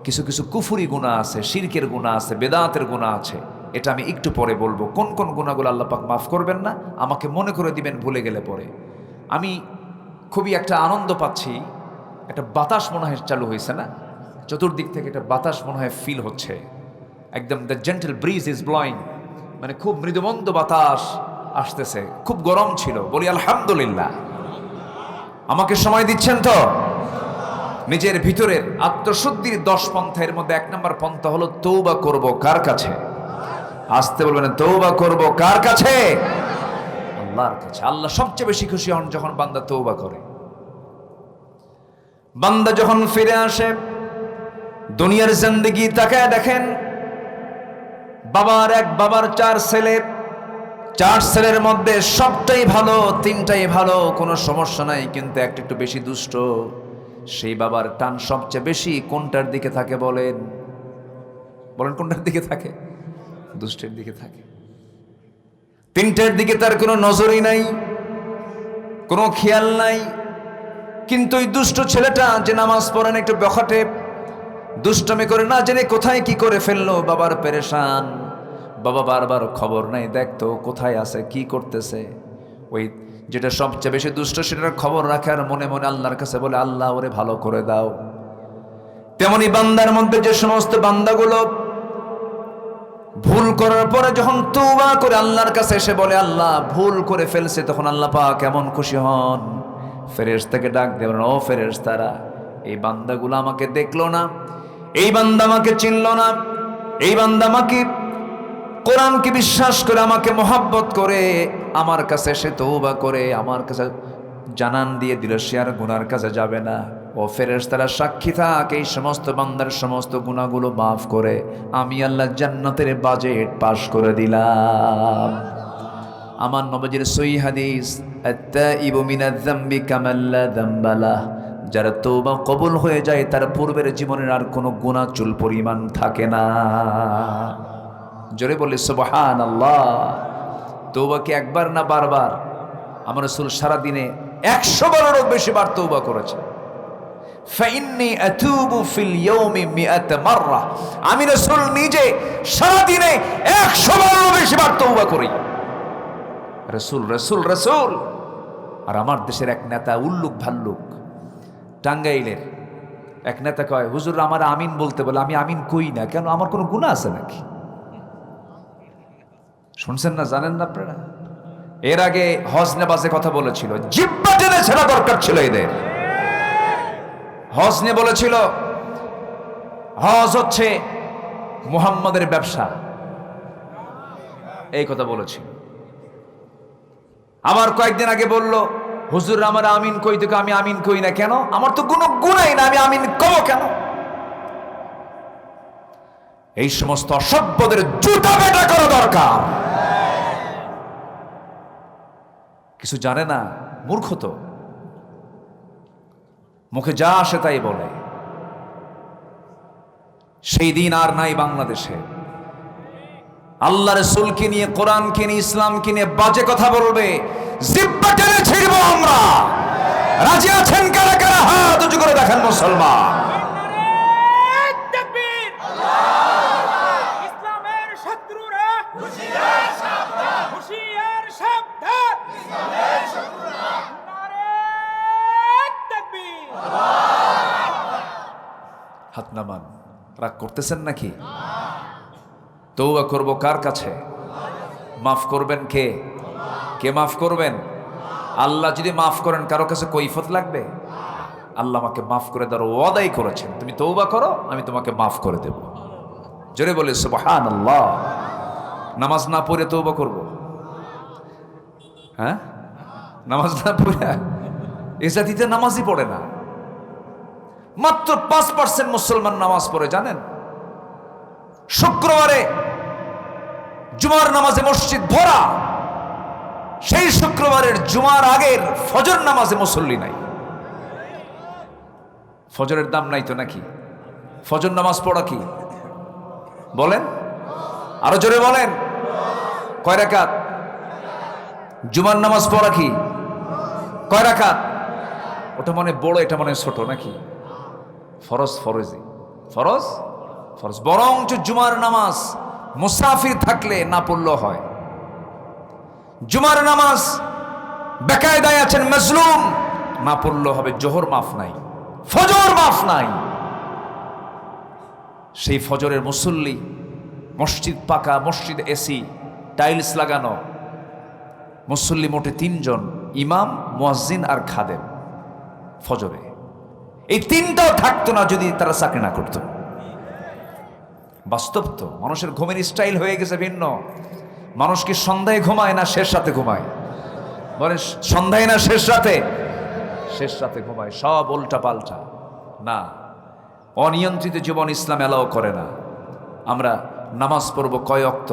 কিছু কিছু কুফরি গুনাহ আছে, শিরকের গুনাহ আছে, বেদাতের গুনাহ আছে। এটা আমি একটু পরে বলবো, কোন কোন গুনাহগুলো আল্লাহ পাক মাফ করবেন না, আমাকে মনে করে দিবেন ভুলে গেলে পরে। আমি খুবই একটা আনন্দ পাচ্ছি, একটা বাতাস মনে হয় চালু হয়েছে না, চতুর্দিক থেকে একটা বাতাস মনে হয় ফিল হচ্ছে, একদম the gentle bridge is blowing, মানে খুব মৃদুমন্দ বাতাস আসতেছে। খুব গরম ছিল, বলি আলহামদুলিল্লাহ। আমাকে সময় দিচ্ছেন তো? নিজের ভিতরের আত্মশুদ্ধির 10 পন্থার মধ্যে 1 নম্বর পন্থা হলো তওবা করব কার কাছে? আসতে বলবেন, তওবা করব কার কাছে? আল্লাহর কাছে। আল্লাহ সবচেয়ে বেশি খুশি হন যখন বান্দা তওবা করে। বান্দা যখন ফিরে আসে, দুনিয়ার জিন্দেগি তাকায় দেখেন, বাবার 4 ছেলে, 4 ছেলের মধ্যে সবটাই ভালো, 3টাই ভালো, কোনো সমস্যা নাই, কিন্তু একটা একটু বেশি দুষ্ট। সেই বাবার টান সবচেয়ে বেশি কোনটার দিকে থাকে বলেন? বলেন কোনটার দিকে থাকে? দুষ্টের দিকে থাকে। 3টার দিকে তার কোনো নজরই নাই, কোনো খেয়াল নাই। কিন্তু ওই দুষ্ট ছেলেটা যে নামাজ পড়েন একটু বখাটে, দুষ্টমি করে, না জেনে কোথায় কি করে ফেললো, বাবার পেরেশান। বাবা বারবার খবর নাই, দেখতো কোথায় আছে, কি করতেছে। ওই যেটা সবচেয়ে বেশি দুষ্ট সেটার খবর রাখে, আর মনে মনে আল্লাহর কাছে বলে, আল্লাহ ওরে ভালো করে দাও। তেমনি বান্দার মধ্যে যে সমস্ত বান্দাগুলো ভুল করার পরে যখন তওবা করে আল্লাহর কাছে এসে বলে, আল্লাহ ভুল করে ফেলছে, তখন আল্লাহ পাক কেমন খুশি হন। ফেরেশতাকে ডাক দেবেন, ও ফেরেশতারা, এই বান্দাগুলো আমাকে দেখলো না, এই বান্দা আমাকে চিনলো না, এই বান্দা আমাকে কোরআনকে বিশ্বাস করে, আমাকে মহাব্বত করে, আমার কাছে এসে তওবা করে আমার কাছে জানান দিয়ে দিল সে আর গুনার কাছে যাবে না। ও ফেরেশতারা সাক্ষী থাক, এই সমস্ত বান্দার সমস্ত গুনাহগুলো মাফ করে আমি আল্লাহ জান্নাতের বাজেট পাশ করে দিলাম। আমার নবীর সহিহ হাদিস, আত-তাইবু মিনাজ যামবি কামান লা যামবা লাহ, যার তওবা কবুল হয়ে যায় তার পূর্বের জীবনের আর কোনো গুনাহ চুল পরিমাণ থাকে না। জোরে বলি সুবহানাল্লাহ। তওবা কি একবার না বারবার? আমার রাসূল সারা দিনে 100 বারেরও বেশি বার তওবা করেছে। ফাইন্নী আতুবু ফিল ইয়াউমি 100 মাররা, আমি রাসূল নিজে সারা দিনে 100 বারেরও বেশি বার তওবা করি। রাসূল রাসূল রাসূল। আর আমার দেশের এক নেতা উল্লুক ভাল্লুক, টাঙ্গাইলের এক নেতা কয়, হুজুর আমার আমিন বলতে বলে, আমি আমিন কই না কেন, আমার কোনো গুনাহ আছে নাকি? শুনছেন না, জানেন না আপনারা? এর আগে হজ নেবাজে কথা বলেছিল, জিব্বা টেনে ছেড়া দরকার ছিল এদের। হজ নিয়ে বলেছিল হজ হচ্ছে মুহাম্মাদের ব্যবসা, এই কথা বলেছিল। আবার কয়েকদিন আগে বলল, হুজুর আমার আমিন কই থেকে, আমি আমিন কই না কেন, আমার তো কোনো গুনাই না, আমি আমিন কব কেন? এই সমস্ত অসভ্যদের জুতা বেটা করা দরকার। কিছু জানে না, মূর্খ তো, মুখে যা আসে তাই বলে। সেই দিন আর নাই বাংলাদেশে। আল্লাহ রাসূলকে নিয়ে, কোরআনকে নিয়ে, ইসলামকে নিয়ে বাজে কথা বলবে, জিহ্বা টেনে ছিড়ব আমরা। রাজি আছেন কারা কারা? হাত উঁচু করে দেখেন মুসলমান। ইসলামের শত্রুরা হুঁশিয়ার সাবধান, হুঁশিয়ার সাবধান, ইসলামের শত্রুরা নারে তাকবীর। হাত নামান। রাগ করতেছেন নাকি? তওবা করব কার কাছে? মাফ করবেন কে? কে মাফ করবেন? আল্লাহ যদি মাফ করেন কারো কাছে কৈফত লাগবে? আল্লাহ আমাকে মাফ করে দেওয়ার ওয়াদাই করেছেন, তুমি তওবা করো আমি তোমাকে মাফ করে দেব। জোরে বলে সুবহানাল্লাহ। নামাজ না পড়ে তওবা করব? হ্যাঁ, নামাজ না পড়ে? এ জাতিতে নামাজই পড়ে না। মাত্র 5% মুসলমান নামাজ পড়ে, জানেন? শুক্রবারে জুমার নামাজে মসজিদ ভরা, সেই শুক্রবারের জুমার আগের ফজর নামাজে মুসল্লি নাই। ফজরের দাম নাই তো নাকি? ফজর নামাজ পড়া কি বলেন? আরো জোরে বলেন। কয় রাকাত? জুমার নামাজ পড়া কি কয় রাকাত? ওটা মনে বড়, এটা মনে ছোট নাকি? ফরজ ফরজি, ফরজ ফরজ। বরঞ্চ জুমার নামাজ মুসাফির থাকলে না পড়লেও হয়। জুমার নামাজ বেকায়দায় আছেন, মাজলুম, না পড়লেও হবে। জোহর মাফ নাই, ফজর মাফ নাই। সেই ফজরের মুসল্লি, মসজিদ পাকা, মসজিদ এসি, টাইলস লাগানো, মুসল্লি মোটে 3 জন, ইমাম, মুয়াজ্জিন আর খাদেম। ফজরে এই 3টাও থাকতো না যদি তারা চাকরি না করতো। বাস্তব তো, মানুষের ঘুমের স্টাইল হয়ে গেছে ভিন্ন। মানুষ কি সন্ধ্যায় ঘুমায় না শেষ রাতে ঘুমায়? বলে সন্ধ্যায় না শেষ রাতে? শেষ রাতে ঘুমায়। সব উল্টা পাল্টা। না, অনিয়ন্ত্রিত জীবন ইসলাম এলাও করে না। আমরা নামাজ পড়ব কয় ওয়াক্ত?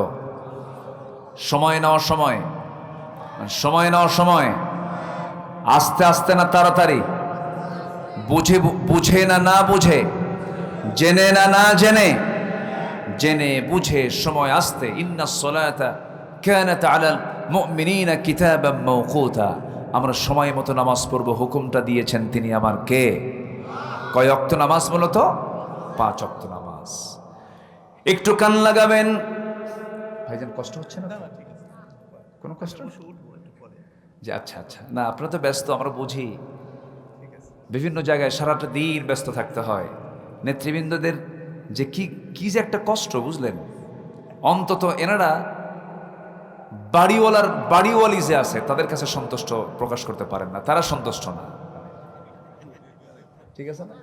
সময় নেওয়া সময়, সময় নেওয়া সময়, আস্তে আস্তে না তাড়াতাড়ি, বুঝে বুঝে না না বুঝে, জেনে না না জেনে, জেনে বুঝে সময় আসতে। ইন্নাস সালাতা কানাত আলাল মুমিনিনা কিতাবাম মাওকুতা। আমরা সময় মতো নামাজ পড়ব, হুকুমটা দিয়েছেন তিনি আমার কে? কয় ওয়াক্ত নামাজ? মূলত 5 ওয়াক্ত নামাজ। একটু কান লাগাবেন। ভাইজান কষ্ট হচ্ছে না? কোনো কষ্ট? যে আচ্ছা আচ্ছা, না আপনারা তো ব্যস্ত, আমরা বুঝি। বিভিন্ন জায়গায় সারাটা দিন ব্যস্ত থাকতে হয়। নেতৃবৃন্দদের যে কি যে একটা কষ্ট, বুঝলেন? অন্তত এনারা বাড়িওয়ালি যে আছে তাদের কাছে সন্তুষ্ট প্রকাশ করতে পারেন না, তারা সন্তুষ্ট না। ঠিক আছে না?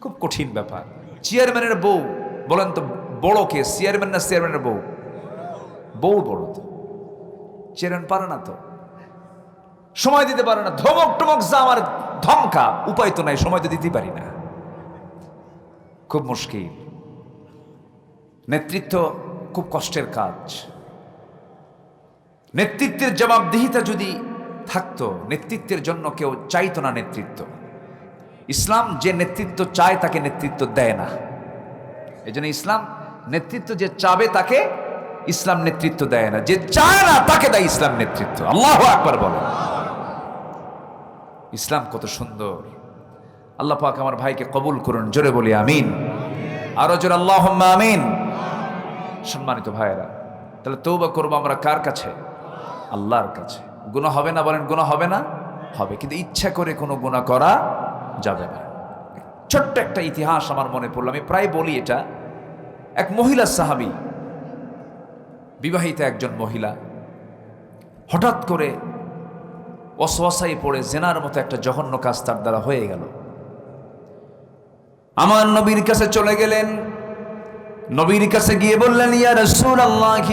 খুব কঠিন ব্যাপার। চেয়ারম্যানের বউ, বলেন তো বড় কে, চেয়ারম্যান না চেয়ারম্যানের বউ? বউ বড় তো, চেয়ারম্যান পারে না তো, সময় দিতে পারে না। ধমক টমক যা আমার ধমকা, উপায় তো নাই, সময় তো দিতে পারি না, খুব মুশকিল। নেতৃত্ব খুব কষ্টের কাজ। নেতৃত্বের জবাবদিহিতা যদি থাকতো, নেতৃত্বের জন্য কেউ চাইতো না নেতৃত্ব। ইসলাম যে নেতৃত্ব চায় তাকে নেতৃত্ব দেয় না। এই জন্য ইসলাম নেতৃত্ব যে চাবে তাকে ইসলাম নেতৃত্ব দেয় না, যে চায় না তাকে দেয় ইসলাম নেতৃত্ব। আল্লাহু আকবার বলেন। ইসলাম কত সুন্দর। আল্লাহ পাক আমার ভাইকে কবুল করুন, জোরে বলি আমিন। আরো জোরে আল্লাহুম্মা আমিন। সম্মানিত ভাইয়েরা, তাহলে তওবা করবো আমরা কার কাছে? আল্লাহর কাছে। গুনাহ হবে না? বলেন গুনাহ হবে না? হবে, কিন্তু ইচ্ছা করে কোনো গুনাহ করা যাবে না। ছোট্ট একটা ইতিহাস আমার মনে পড়লো, আমি প্রায় বলি এটা। এক মহিলা সাহাবী, বিবাহিতা একজন মহিলা, হঠাৎ করে ওয়াসওয়াসায় পড়ে জেনার মতো একটা জঘন্য কাজ তার দ্বারা হয়ে গেল। আমার নবীর কাছে চলে গেলেন। নবীর কাছে গিয়ে বললেন, ইয়া রাসূলুল্লাহ,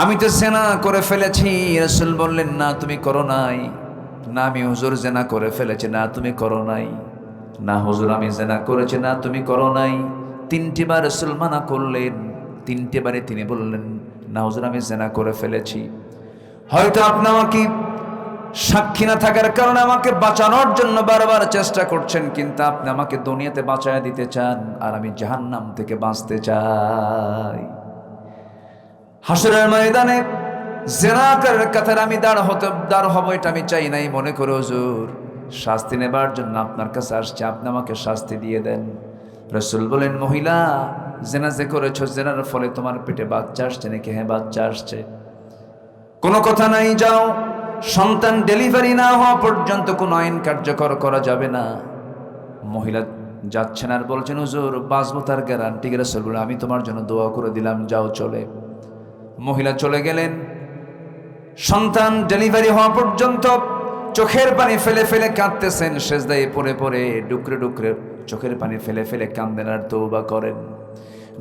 আমি তো জেনা করে ফেলেছি। রাসূল বললেন, না তুমি করো নাই। না আমি হুজুর জেনা করে ফেলেছি। না তুমি করো নাই। না হুজুর আমি জেনা করেছি। না তুমি করো নাই। 3টি বার রাসূল মানা করলেন, 3টে বারে তিনি বললেন, না হুজুর আমি জিনা করে ফেলেছি। হয়তো আপনি আমাকে সাক্ষী না থাকার কারণে আমাকে বাঁচানোর জন্য বারবার চেষ্টা করছেন, কিন্তু আপনি আমাকে দুনিয়াতে বাঁচায়া দিতে চান, আর আমি জাহান্নাম থেকে বাঁচতে চাই। হাসরের ময়দানে জিনাকারের কাতারে আমি দাঁড় হব, এটা আমি চাই নাই। মনে করে হুজুর শাস্তি নেবার জন্য আপনার কাছে আসছে, আপনি আমাকে শাস্তি দিয়ে দেন। রাসূল বলেন, মহিলা জিনা যে করেছো, জিনার ফলে তোমার পেটে বাচ্চা আসছে নাকি? হ্যাঁ বাচ্চা আসছে। কোনো কথা নাই, যাও। সন্তান ডেলিভারি না হওয়া পর্যন্ত কোনো আইন কার্যকর করা যাবে না। মহিলা যাচ্ছেন আর বলছেন, হুজুর বাঁচবো তার গ্যারান্টি? রাসূল বলেন, আমি তোমার জন্য দোয়া করে দিলাম, যাও চলে। মহিলা চলে গেলেন। সন্তান ডেলিভারি হওয়া পর্যন্ত চোখের পানি ফেলে ফেলে কাঁদতেছেন, সেজদায় পড়ে পড়ে ডুকরে ডুকরে চোখের পানি ফেলে ফেলে কাঁদেন আর তওবা করেন।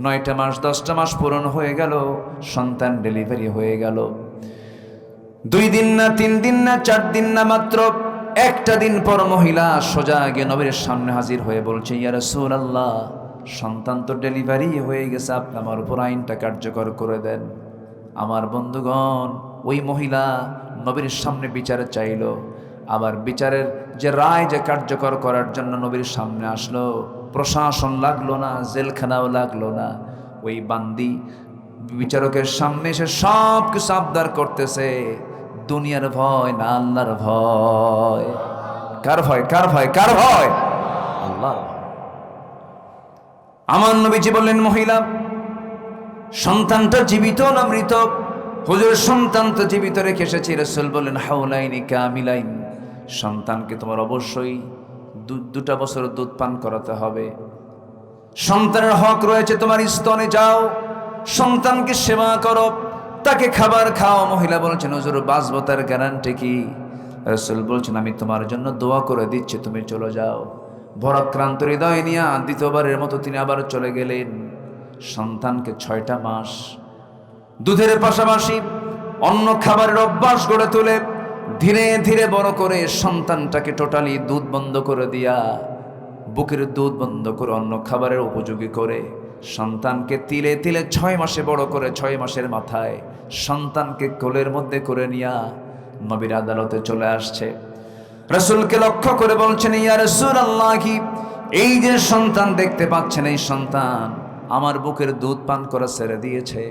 9টা মাস 10টা মাস পূরণ হয়ে গেল, সন্তান ডেলিভারি হয়ে গেল। 2 দিন না 3 দিন না 4 দিন না, মাত্র একটা দিন পর মহিলা সোজা গিয়ে নবীর সামনে হাজির হয়ে বলছে, ইয়া রাসূলুল্লাহ, সন্তান তো ডেলিভারি হয়ে গেছে, আপনি আমার উপর আইনটা কার্যকর করে দেন। আমার বন্ধুগণ, ওই মহিলা নবীর সামনে বিচার চাইল, আবার বিচারের যে রায় যে কার্যকর করার জন্য নবীর সামনে আসলো, প্রশাসন লাগলো না, জেলখানাও লাগলো না। ওই বান্দি বিচারকের সামনে এসে সব কিছু আবদার করতেছে, দুনিয়ার ভয় না আল্লাহর ভয়। কার ভয়? কার ভয়? কার ভয়? আল্লাহর ভয়। আমার নবীজি বললেন, মহিলা সন্তানটা জীবিত না মৃত? হুজুর সন্তান তো জীবিত রেখে এসেছি। রাসূল বললেন, হাওলাইনি কামিলাইন, সন্তানকে তোমার অবশ্যই 2টা বছর দুধ পান করাতে হবে। সন্তানের হক রয়েছে তোমার স্তনে, যাও সন্তানকে সেবা করো, তাকে খাবার খাও। মহিলা বলছেন, হুজুর বাঁচবো তার গ্যারান্টি কি? রাসূল বলছেন, আমি তোমার জন্য দোয়া করে দিচ্ছি, তুমি চলে যাও। ভরাক্রান্ত হৃদয় নিয়ে দ্বিতীয়বারের মতো তিনি আবার চলে গেলেন। সন্তানকে 6টা মাস দুধের পাশাপাশি অন্য খাবারের অভ্যাস গড়ে তুলে ধীরে ধীরে বড় করে সন্তানটাকে টোটালি দুধ বন্ধ করে দিয়া, বুকের দুধ বন্ধ করে অন্য খাবারের উপযোগী করে সন্তানকে তিলে তিলে 6 মাসে বড় করে 6 মাসের মাথায় সন্তানকে কোলের মধ্যে করে নিয়া নবীর আদালতে চলে আসছে। রাসূলকে লক্ষ্য করে বলছেন, ইয়া রাসূলুল্লাহ, এই যে সন্তান দেখতে পাচ্ছেন, এই সন্তান আমার বুকের দুধ পান করা ছেড়ে দিয়েছে।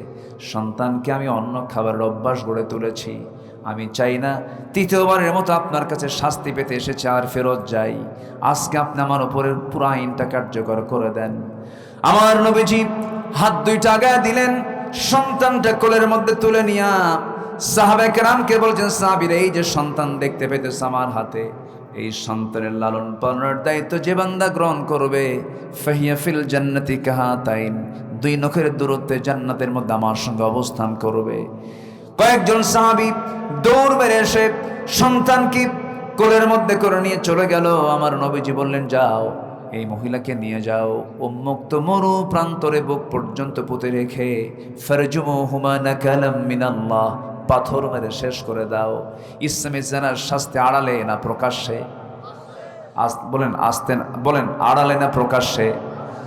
সন্তানকে আমি অন্য খাবারের অভ্যাস গড়ে তুলেছি। আমি চাই না তৃতীয়বারের মতো আপনার কাছে শাস্তি পেতে এসেছে আর ফেরত যাই। আজকে আপনি আমার উপরের পুরো আইনটা কার্যকর করে দেন। আমার নবীজি হাত 2টা আগায় দিলেন, সন্তানটা কোলের মধ্যে তুলে নিয়া সাহাবায়ে কেরামকে বলছেন, সাহাবীরা এই যে সন্তান দেখতে পেতেছে আমার হাতে, এই সন্তানের লালন পালনের দায়িত্ব যে বান্দা গ্রহণ করবে, ফাহিয়া ফিল জান্নাতি কাহাতাইন, 2 নখের দূরত্বে জান্নাতের মধ্যে আমার সঙ্গে অবস্থান করবে। কয়েকজন সাহাবী দৌড় মেরে এসে সন্তানকে কোলের মধ্যে করে নিয়ে চলে গেল। আমার নবীজি বললেন, যাও এই মহিলাকে নিয়ে যাও, উন্মুক্ত মরু প্রান্তরে বুক পর্যন্ত পুঁতে রেখে ফারজুমুহুমা নাকালাম মিনাল্লাহ, পাথর মেরে শেষ করে দাও। ইসলামে জানার শাস্তি আড়ালে না প্রকাশ্যে? বলেন আস্তে, বলেন আড়ালে না প্রকাশ্যে?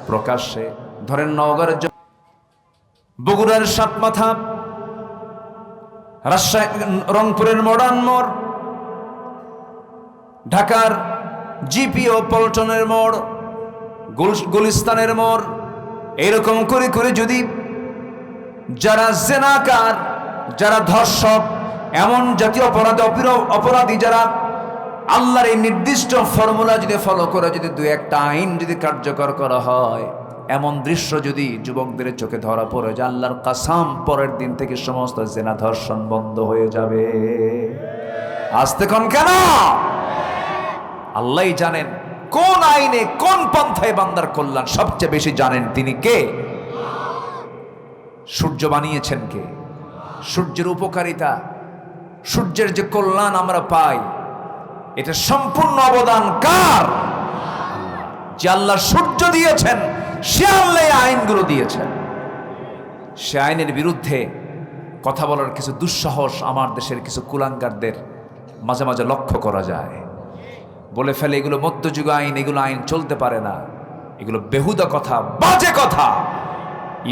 প্রকাশ্যে। ধরেন নওগাঁর বগুড়ার সাতমাথা, রাজশাহী রংপুরের মডার্ন মোড়, ঢাকার জিপিও পল্টনের মোড়, গুলিস্তানের মোড়, এরকম করে করে যদি যারা জেনাকার, যারা ধর্ষক, এমন জাতীয় অপরাধী যারা আল্লাহর এই নির্দিষ্ট ফর্মুলা যদি ফলো করে যদি 2-1টা আইন যদি কার্যকর করা হয়, এমন দৃশ্য যদি যুবকদের চোখে ধরা পড়ে যে আল্লাহর কাসাম, পরের দিন থেকে সমস্ত জেনা ধর্ষণ বন্ধ হয়ে যাবে। আসতে কোন কেন? আল্লাহই জানেন কোন আইনে কোন পন্থায় বান্দার কল্যাণ সবচেয়ে বেশি জানেন। তিনি কে? সূর্য বানিয়েছেন কে? সূর্যের উপকারিতা, সূর্যের যে কল্যাণ আমরা পাই, এটা সম্পূর্ণ অবদান কার? যে আল্লাহ সূর্য দিয়েছেন, সে আল্লাহ আইনগুলো দিয়েছেন। সে আইনের বিরুদ্ধে কথা বলার কিছু দুঃসাহস আমার দেশের কিছু কুলাঙ্গারদের মাঝে মাঝে লক্ষ্য করা যায়। বলে ফেলে এগুলো মধ্যযুগ আইন, এগুলো আইন চলতে পারে না, এগুলো বেহুদা কথা, বাজে কথা,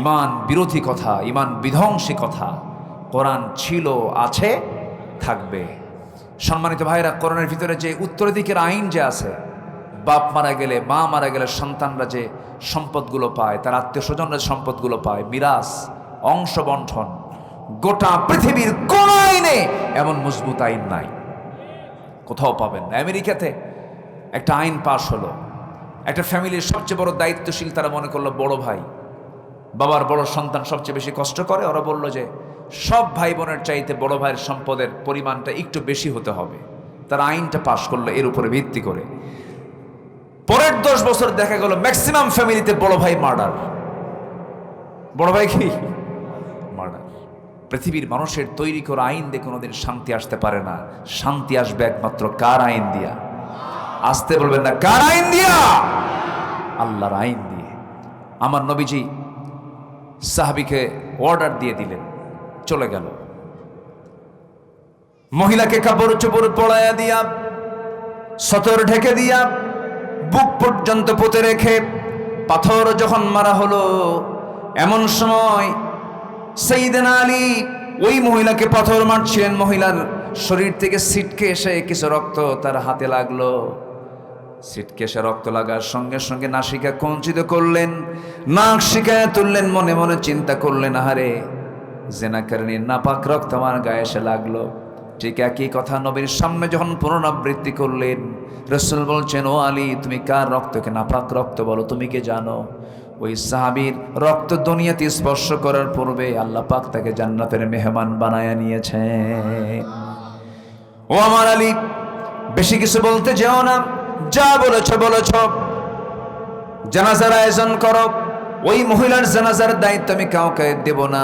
ইমান বিরোধী কথা, ইমান বিধ্বংসী কথা। কোরআন ছিল, আছে, থাকবে। সম্মানিত ভাইরা, কোরআনের ভিতরে যে উত্তরাধিকার আইন যে আছে, বাপ মারা গেলে, মা মারা গেলে সন্তানরা যে সম্পদগুলো পায়, তার আত্মীয় স্বজনরা সম্পদগুলো পায়, মিরাস, অংশ বন্টন, গোটা পৃথিবীর কোন আইনে এমন মজবুত আইন নাই, কোথাও পাবেন না। আমেরিকাতে একটা আইন পাশ হলো, একটা ফ্যামিলির সবচেয়ে বড় দায়িত্বশীল তারা মনে করলো বড় ভাই, বাবার বড় সন্তান সবচেয়ে বেশি কষ্ট করে। ওরা বলল যে সব ভাই বোনের চাইতে বড় ভাইয়ের সম্পদের পরিমাণটা একটু বেশি হতে হবে। তারা আইনটা পাশ করলো এর উপরে ভিত্তি করে। পরের 10 বছর দেখা গেল ম্যাক্সিমাম ফ্যামিলিতে বড় ভাই মার্ডার। বড় ভাই কি মার্ডার। পৃথিবীর মানুষের তৈরি করা আইন দিয়ে কোনোদিন শান্তি আসতে পারে না। শান্তি আসবে একমাত্র কার আইন দিয়া? আসতে বলবেন না, কার আইন দিয়া? আল্লাহর আইন দিয়ে। আমার নবীজি সাহাবীকে অর্ডার দিয়ে দিলেন, চলে গেল। মহিলাকে কাপড় চোপড় পরাইয়া দিয়া, সতর ঢেকে দিয়া, বুক পর্যন্ত পুঁতে রেখে পাথর যখন মারা হলো, এমন সময় সাইয়েদনা আলী ওই মহিলাকে পাথর মারছিলেন। মহিলার শরীর থেকে ছিটকে এসে কিছু রক্ত তার হাতে লাগলো। ছিটকে এসে রক্ত লাগার সঙ্গে সঙ্গে নাসিকা কঞ্চিত করলেন, নাক শিকায় তুললেন, মনে মনে চিন্তা করলেন, আহারে জেনাকারিনীর নাপাক রক্ত আমার গায়ে এসে লাগলো। ঠিক একই কথা নবীর সামনে যখন পুনরাবৃত্তি করলেন, রাসূল বলছেন, ও আলী, তুমি কার রক্তকে নাপাক রক্ত বলো? তুমি কে জানো? ওই সাহাবীর রক্ত দুনিয়াতে স্পর্শ করার পূর্বে আল্লাহ পাক তাকে জান্নাতের মেহমান বানায়া নিয়েছে। ও আমার আলী, বেশি কিছু বলতে যেও না, যা বলেছ বলেছ, জানাজার আয়োজন করো। ওই মহিলার জানাজার দায়িত্ব আমি কাউকে দেব না,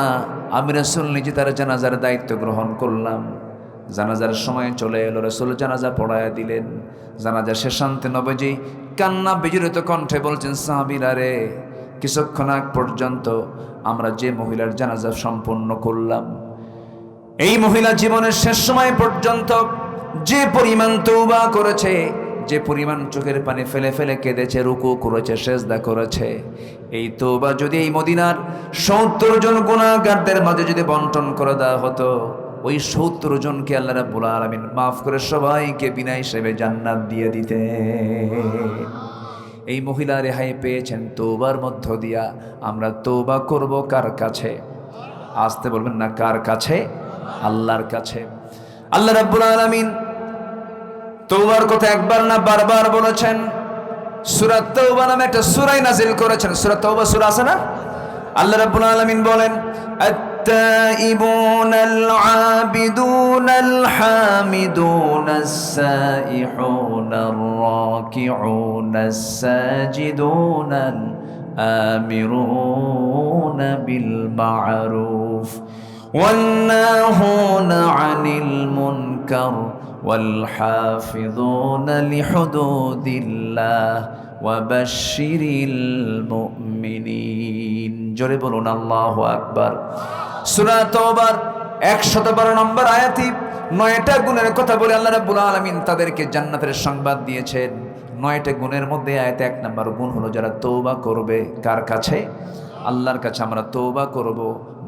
আমি রাসূল নিজে তার জানাজার দায়িত্ব গ্রহণ করলাম। জানাজার সময় চলে এলো, রাসূল জানাজা পড়ায়া দিলেন। জানাজা শেষান্তে নবীজি কান্না বিজড়িত কণ্ঠে বলছেন, সাহাবীরা রে, কিছুক্ষণ আগ পর্যন্ত আমরা যে মহিলার জানাজা সম্পন্ন করলাম, এই মহিলা জীবনের শেষ সময় পর্যন্ত যে পরিমাণ তওবা করেছে, যে পরিমাণ চোখের পানি ফেলে ফেলে কেঁদেছে, রুকু করেছে, সেজদা করেছে, এই তওবা যদি এই মদিনার 70 জন গুনাহগারদের মাঝে যদি বন্টন করে দেওয়া হতো, ওই 70 জনকে আল্লাহ রাব্বুল আলামিন মাফ করে সবাইকে বিনা হিসেবে জান্নাত দিয়ে দিতে। এই মহিলা রেহাই পেয়েছেন তওবার মধ্য দিয়া। আমরা তওবা করব কার কাছে? আসতে বলবেন না, কার কাছে? আল্লাহর কাছে। আল্লাহ রাব্বুল আলামিন তওবার কথা একবার না বারবার বলেছেন। সূরা তাওবা নামে একটা সূরা নাযিল করেছেন। সূরা তাওবা সূরা আছে না? আল্লাহ রাব্বুল আলামিন বলেন, التائبون العابدون الحامدون السائحون الراكعون الساجدون الآمرون بالمعروف والناهون عن المنكر والحافظون لحدود الله وبشر المؤمنين। জোরে বলুন আল্লাহু আকবার। সূরা তাওবার 112 নম্বর আয়াতে 9টা গুণের কথা বলে আল্লাহ রাব্বুল আলামিন তাদেরকে জান্নাতের সংবাদ দিয়েছেন। 9টা গুণের মধ্যে আয়াতে 1 নম্বর গুণ হলো যারা তওবা করবে। কার কাছে? আল্লাহর কাছে। আমরা তওবা করব,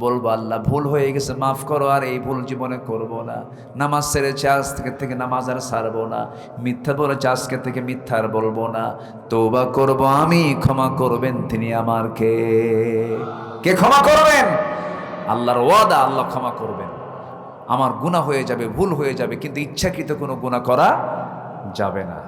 বলবো আল্লাহ ভুল হয়ে গেছে, মাফ করো, আর এই ভুল জীবনে করব না। নামাজ ছেড়েছে, আজ থেকে নামাজ আর ছাড়বো না। মিথ্যা বলেছে, আজকে থেকে মিথ্যা আর বলবো না। তওবা করব আমি, ক্ষমা করবেন তিনি আমার কে? কে ক্ষমা করবেন? আল্লাহর ওয়াদা, আল্লাহ ক্ষমা করবেন। আমার গুনাহ হয়ে যাবে, ভুল হয়ে যাবে, কিন্তু ইচ্ছাকৃত কোনো গুনাহ করা যাবে না।